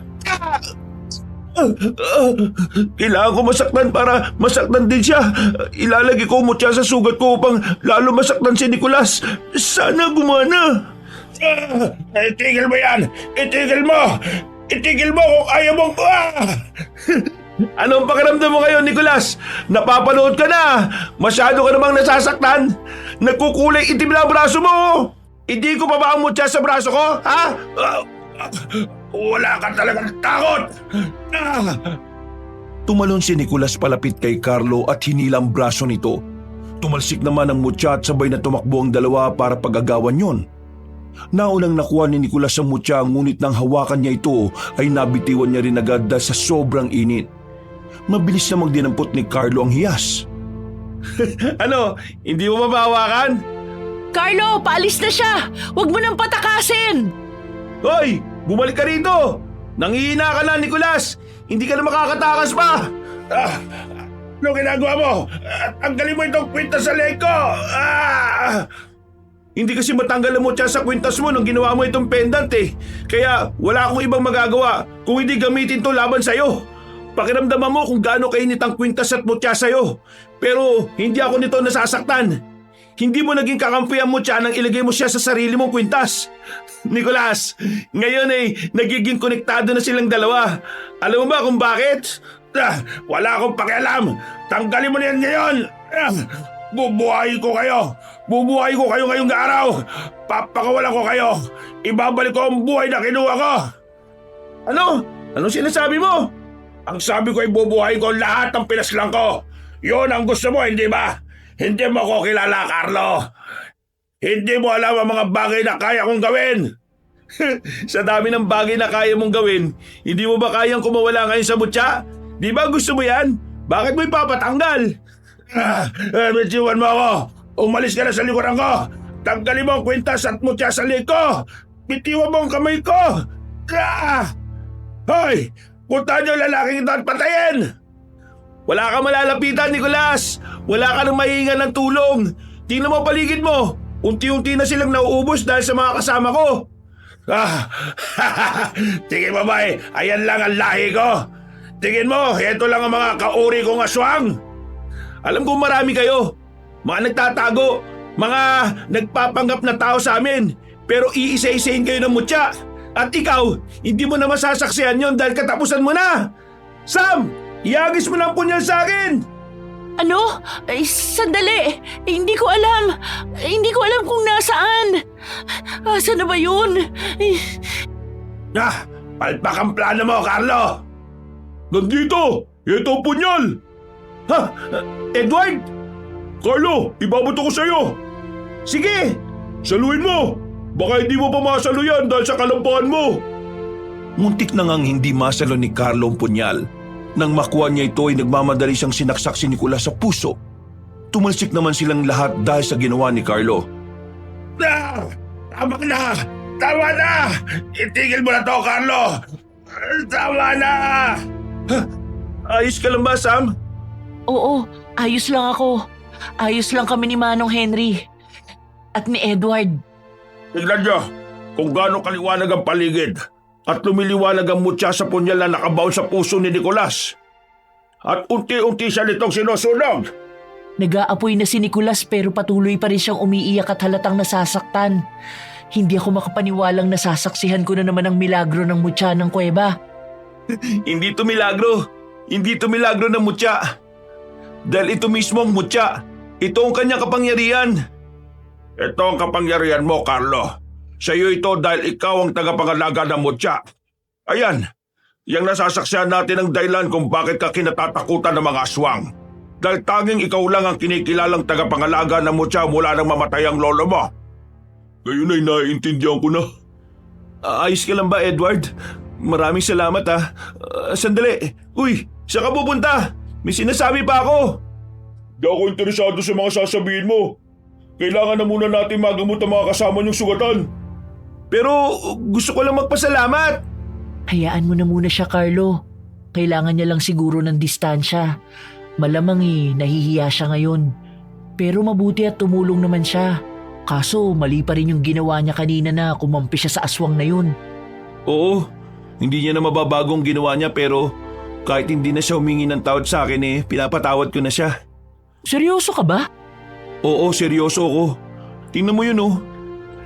Kailangan ko masaktan para masaktan din siya. Ilalagay ko mutya sa sugat ko upang lalo masaktan si Nicolas. Sana gumana. Itigil mo yan! Itigil mo! Itigil mo kung ayaw mong... Anong pakiramdam mo ngayon, Nicolas? Napapanood ka na. Masyado ka namang nasasaktan. Nagkukulay itim na ang braso mo. Hindi ko pa ba ang mutya sa braso ko, ha? Wala ka talagang takot! Tumalon si Nicolas palapit kay Carlo at hinilang braso nito. Tumalsik naman ang mutya at sabay na tumakbo ang dalawa para pag-agawan yon. Naunang nakuha ni Nicolas ang mutya ngunit nang hawakan niya ito ay nabitiwan niya rin agad dahil sa sobrang init. Mabilis namang dinampot ni Carlo ang hiyas. Ano? Hindi mo mabahawakan? Carlo, paalis na siya! Huwag mo nang patakasin! Hoy! Bumalik ka rito! Nangihina ka na, Nicolas! Hindi ka na makakatakas pa! Ano ginagawa mo? Tanggalin mo itong kwintas sa leg ko! Hindi kasi matanggal ang mutya sa kwintas mo nung ginawa mo itong pendant eh. Kaya wala akong ibang magagawa kung hindi gamitin to laban sa'yo. Pakiramdaman mo kung gaano kainit ang kwintas at mutya sa'yo. Pero hindi ako nito nasasaktan. Hindi mo naging kakampi ang mutya nang ilagay mo siya sa sarili mong kwintas. Nicolas, ngayon ay nagiging konektado na silang dalawa. Alam mo ba kung bakit? Wala akong pakialam! Tanggalin mo na yan ngayon! Bubuhay ko kayo! Bubuhay ko kayo ngayong araw! Papakawalan ko kayo! Ibabalik ko ang buhay na kinuha ko! Ano? Anong sinasabi mo? Ang sabi ko ay bubuhay ko lahat ng pinaslang ko! Yun ang gusto mo, hindi ba? Hindi mo ko kilala, Carlo! Hindi mo alam ang mga bagay na kaya kong gawin! Sa dami ng bagay na kaya mong gawin, hindi mo ba kayang kumawala ngayon sa mutya? Di ba gusto mo yan? Bakit mo ipapatanggal? Bitiwan mo ako! Umalis ka na sa likuran ko! Tanggalin mo ang kwintas at mutya sa leg ko! Bitiwan mo ang kamay ko! Hoy! Punta niyo lalaking ito at patayin! Wala kang malalapitan, Nicolas! Wala ka nang mahihingan ng tulong! Tingnan mo paligid mo! Unti-unti na silang nauubos dahil sa mga kasama ko! Tingin mo ba ayan lang ang lahi ko? Tingin mo, ito lang ang mga kauri kong aswang? Alam kong marami kayo. Mga nagtatago, mga nagpapanggap na tao sa amin. Pero iisa-isahin kayo ng mutya. At ikaw, hindi mo na masasaksihan yon dahil katapusan mo na. Sam, iagis mo na ang punyal sa akin. Ano? Sandali! Hindi ko alam! Hindi ko alam kung nasaan! Saan na ba yun? Palpak ang plano mo, Carlo! Nandito! Ito ang punyal! Ha? Edward? Carlo, ibabato ko sa'yo! Sige! Saluhin mo! Baka hindi mo pa masalo yan dahil sa kalampahan mo! Muntik na ngang hindi masalo ni Carlo ang punyal. Nang makuha niya ito ay nagmamadali siyang sinaksak si Nicolas sa puso. Tumalsik naman silang lahat dahil sa ginawa ni Carlo. Tama na! Tama na! Itigil mo na to, Carlo! Tama na! Ayos ka lang ba, Sam? Oo, ayos lang ako. Ayos lang kami ni Manong Henry. At ni Edward. Tignan nyo kung gaano kaliwanag ang paligid at lumiliwanag ang mutya sa punyal na nakabaon sa puso ni Nicolas. At unti-unti siya nitong sinusunog. Nag-aapoy na si Nicolas pero patuloy pa rin siyang umiiyak at halatang nasasaktan. Hindi ako makapaniwalang nasasaksihan ko na naman ang milagro ng mutya ng kuweba. Hindi to milagro. Hindi to milagro ng mutya. Dahil ito mismo ang mutya. Ito ang kanyang kapangyarihan. Ito ang kapangyarihan mo, Carlo. Sa iyo ito dahil ikaw ang tagapangalaga ng mutya. Ayan, yung nasasaksihan natin ang dahilan kung bakit ka kinatatakutan ng mga aswang. Dahil tanging ikaw lang ang kinikilalang tagapangalaga ng mutya mula nang mamatay ang lolo mo. Ngayon ay naiintindihan ko na. Ayos ka lang ba, Edward? Maraming salamat sandali. Uy, saan ka pupunta? May sinasabi pa ako. Di ako interesado sa mga sasabihin mo. Kailangan na muna natin magamot ang mga kasama niyong sugatan. Pero gusto ko lang magpasalamat. Hayaan mo na muna siya, Carlo. Kailangan niya lang siguro ng distansya. Malamang nahihiya siya ngayon. Pero mabuti at tumulong naman siya. Kaso mali pa rin yung ginawa niya kanina na kumampi siya sa aswang na yun. Oo, hindi niya na mababagong ginawa niya pero kahit hindi na siya humingi ng tawad sa akin pinapatawad ko na siya. Seryoso ka ba? Oo, seryoso ako. Tingnan mo yun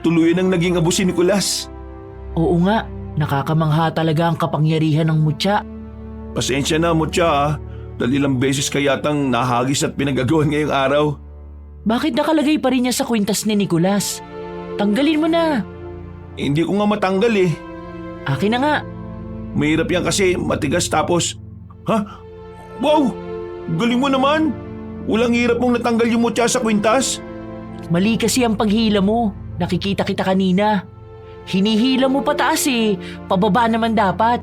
Tuluyan ang naging abo si Nicolas. Oo nga, nakakamangha talaga ang kapangyarihan ng mutya. Pasensya na, Mutya dahil ilang beses ka yatang nahagis at pinagagawan ngayong araw. Bakit nakalagay pa rin niya sa kwintas ni Nicolas? Tanggalin mo na. Hindi ko nga matanggal Akin na nga. Mahirap yan kasi matigas tapos... Ha? Wow! Galing mo naman! Walang hirap mong natanggal yung mutya sa kwintas. Mali kasi ang paghila mo. Nakikita kita kanina. Hinihila mo pataas Pababa naman dapat.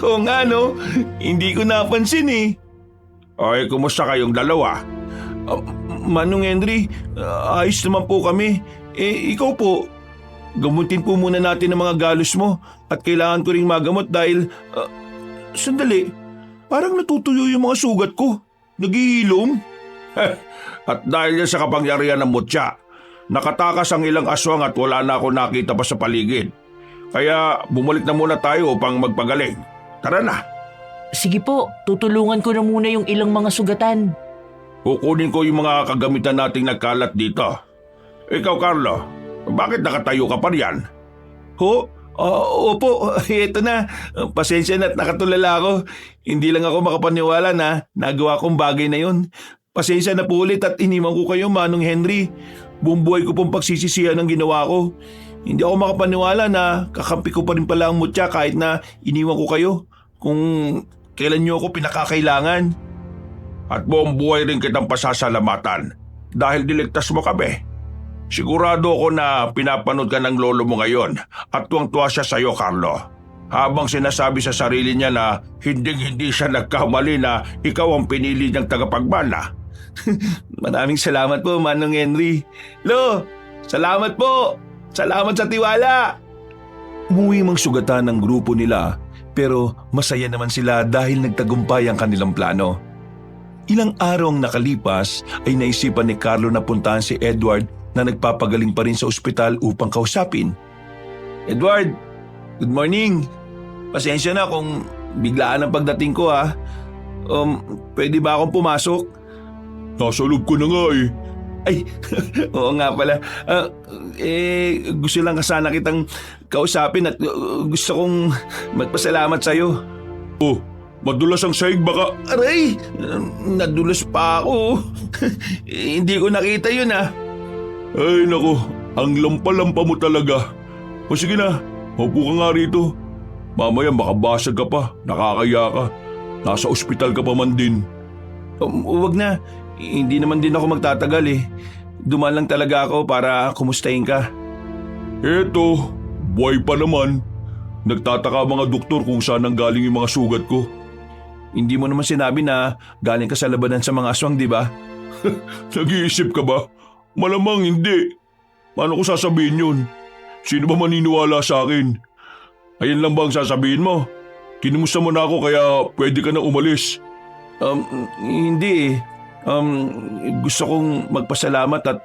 Oo nga hindi ko napansin Ay, kumusta kayong dalawa? Manong Henry, ayos naman po kami. Ikaw po, gamutin po muna natin ang mga galos mo at kailangan ko ring magamot dahil... sandali, parang natutuyo yung mga sugat ko. Naghihilom. At dahil yan sa kapangyarihan ng mutya, nakatakas ang ilang aswang at wala na ako nakita pa sa paligid. Kaya bumalik na muna tayo upang magpagaling. Tara na. Sige po, tutulungan ko na muna yung ilang mga sugatan. Kukunin ko yung mga kagamitan nating nagkalat dito. Ikaw, Carlo, bakit nakatayo ka pa riyan? Opo, eto na. Pasensya na at nakatulala ako. Hindi lang ako makapaniwala na nagawa kong bagay na yun. Pasensya na po ulit at iniwan ko kayo, Manong Henry. Buong buhay ko pong pagsisisihan ang ginawa ko. Hindi ako makapaniwala na kakampi ko pa rin pala ang mutya kahit na iniwan ko kayo kung kailan niyo ako pinakakailangan. At buong buhay rin kitang pasasalamatan dahil niligtas mo kami. Sigurado ako na pinapanood ka ng lolo mo ngayon at tuwang-tuwa siya sa iyo, Carlo. Habang sinasabi sa sarili niya na hindi siya nagkamali na ikaw ang pinili niyang tagapagmana. Maraming salamat po, Manong Henry. Lo, salamat po! Salamat sa tiwala! Umuwi mang sugatan ng grupo nila pero masaya naman sila dahil nagtagumpay ang kanilang plano. Ilang araw ang nakalipas ay naisipan ni Carlo na puntahan si Edward na nagpapagaling pa rin sa ospital upang kausapin. Edward, good morning. Pasensya na kung biglaan ang pagdating ko pwede ba akong pumasok? Nasa loob ko na nga Ay, oo nga pala. Gusto lang sana kitang kausapin at gusto kong magpasalamat sa'yo. Oh, madulas ang sahig baka... Aray! Nadulas pa ako. Hindi ko nakita yun Ay nako, ang lampa-lampa mo talaga. O sige na, maupo ka nga rito. Mamaya makabasag ka pa, nakakaya ka. Nasa ospital ka pa man din. Huwag na. Hindi naman din ako magtatagal Dumaan lang talaga ako para kumustahin ka. Eto, buhay pa naman. Nagtataka ang mga doktor kung saan ang galing yung mga sugat ko. Hindi mo naman sinabi na galing ka sa labanan sa mga aswang, di ba? Nag-iisip ka ba? Malamang hindi. Paano ko sasabihin yun? Sino ba maniniwala sa akin? Ayun lang ba ang sasabihin mo? Kinumusta mo na ako kaya pwede ka na umalis. Hindi eh. Gusto kong magpasalamat at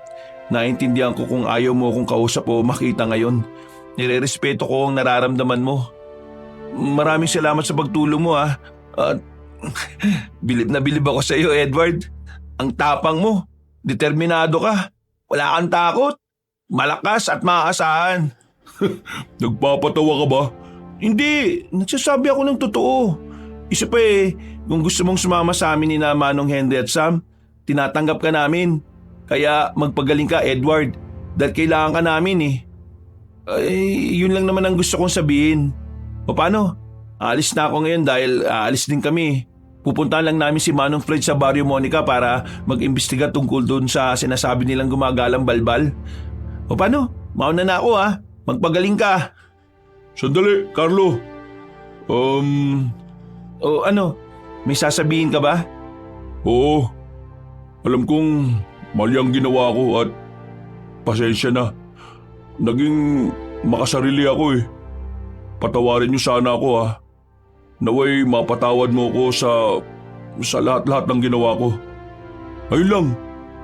naintindihan ko kung ayaw mo akong kausap o makita ngayon. Nirerespeto ko ang nararamdaman mo. Maraming salamat sa pagtulong mo ah. At bilib na bilib ako sa iyo, Edward. Ang tapang mo. Determinado ka. Wala kang takot. Malakas at maaasahan. Nagpapatawa ka ba? Hindi, nagsasabi ako ng totoo. Isa pa eh, kung gusto mong sumama sa amin ni na Manong Henry at Sam, tinatanggap ka namin. Kaya magpagaling ka, Edward, dahil kailangan ka namin eh. Ay, yun lang naman ang gusto kong sabihin. O paano? Aalis na ako ngayon dahil aalis din kami. Pupuntahan lang namin si Manong Fred sa Barrio Monica para mag-imbestiga tungkol doon sa sinasabi nilang gumagalang balbal. O paano? Mauna na ako ah. Magpagaling ka. Sandali, Carlo. O ano? May sasabihin ka ba? Oo. Alam kong mali ang ginawa ko at pasensya na. Naging makasarili ako eh. Patawarin niyo sana ako ah. Naway mapatawad mo ko sa lahat-lahat ng ginawa ko. Ayun lang.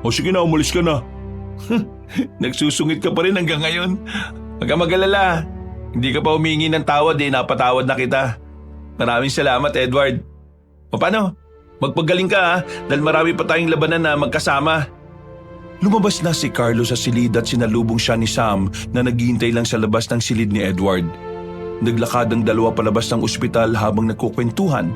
O sige na, umalis ka na. Nagsusungit ka pa rin hanggang ngayon. Huwag kang mag-alala. Hindi ka pa humingi ng tawad eh, napatawad na kita. Maraming salamat, Edward. O paano? Magpagaling ka ha, dahil marami pa tayong labanan na magkasama. Lumabas na si Carlo sa silid at sinalubong siya ni Sam na naghihintay lang sa labas ng silid ni Edward. Naglakad ang dalawa palabas ng ospital habang nagkukwentuhan.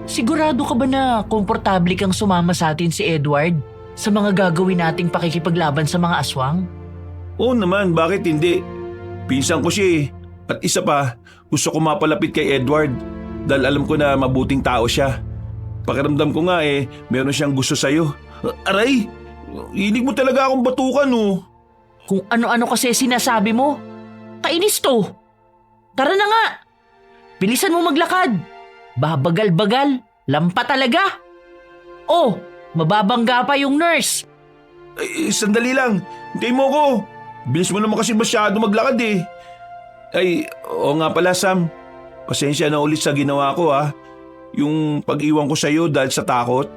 Sigurado ka ba na komportable kang sumama sa atin si Edward sa mga gagawin nating pakikipaglaban sa mga aswang? Oo naman, bakit hindi? Pinsan ko siya eh. At isa pa, gusto ko mapalapit kay Edward dahil alam ko na mabuting tao siya. Pakiramdam ko nga eh, meron siyang gusto sa'yo. Aray! Hilig mo talaga akong batukan oh. Kung ano-ano kasi sinasabi mo. Kainis to. Tara na nga. Bilisan mo maglakad. Babagal-bagal. Lampa talaga. Oh, mababangga pa yung nurse. Ay, sandali lang. Hintayin mo ko. Bilis mo naman kasi masyado maglakad eh. Ay, oo nga pala Sam. Pasensya na ulit sa ginawa ko ha. Yung pag-iwan ko sa'yo dahil sa takot.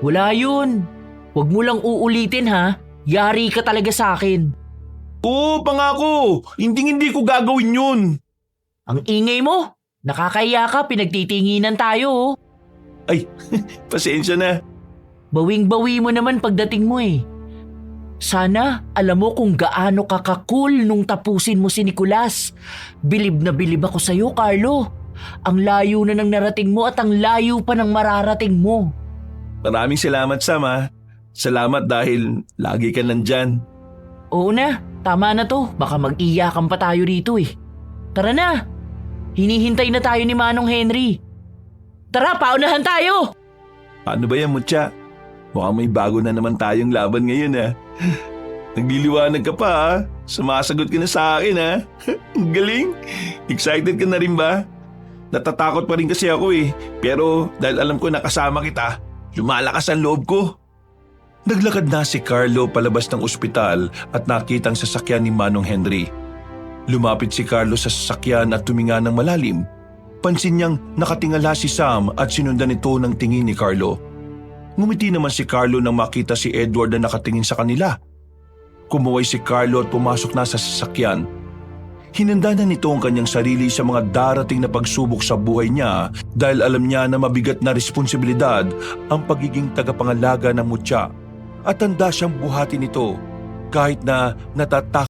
Wala yun. Huwag mo lang uulitin ha. Yari ka talaga sa akin. Oo, pangako. Hindi ko gagawin yun. Ang ingay mo. Nakakahiya ka, pinagtitinginan tayo oh. Ay, pasensya na. Bawing-bawi mo naman pagdating mo eh. Sana alam mo kung gaano ka ka-cool nung tapusin mo si Nicolas. Bilib na bilib ako sa'yo, Carlo. Ang layo na ng narating mo at ang layo pa ng mararating mo. Maraming salamat Sam ha. Salamat dahil lagi ka nandyan. Oo na, tama na to. Baka mag-iyakan pa tayo rito eh. Tara na. Hinihintay na tayo ni Manong Henry. Tara, paunahan tayo! Paano ba yan, Mutya? Mukhang may bago na naman tayong laban ngayon ha. Nagliliwanag ka pa ha. Sumasagot ka na sa akin ha. Ang galing. Excited ka na rin ba? Natatakot pa rin kasi ako eh. Pero dahil alam ko nakasama kita, lumalakas ang loob ko. Naglakad na si Carlo palabas ng ospital at nakita ang sasakyan ni Manong Henry. Lumapit si Carlo sa sasakyan at tuminga ng malalim. Pansin niyang nakatingala si Sam at sinundan ito ng tingin ni Carlo. Ngumiti naman si Carlo nang makita si Edward na nakatingin sa kanila. Kumuway si Carlo at pumasok na sa sasakyan. Hinanda na nito ang kanyang sarili sa mga darating na pagsubok sa buhay niya dahil alam niya na mabigat na responsibilidad ang pagiging tagapangalaga ng Mutya at handa siyang buhatin ito kahit na natatakot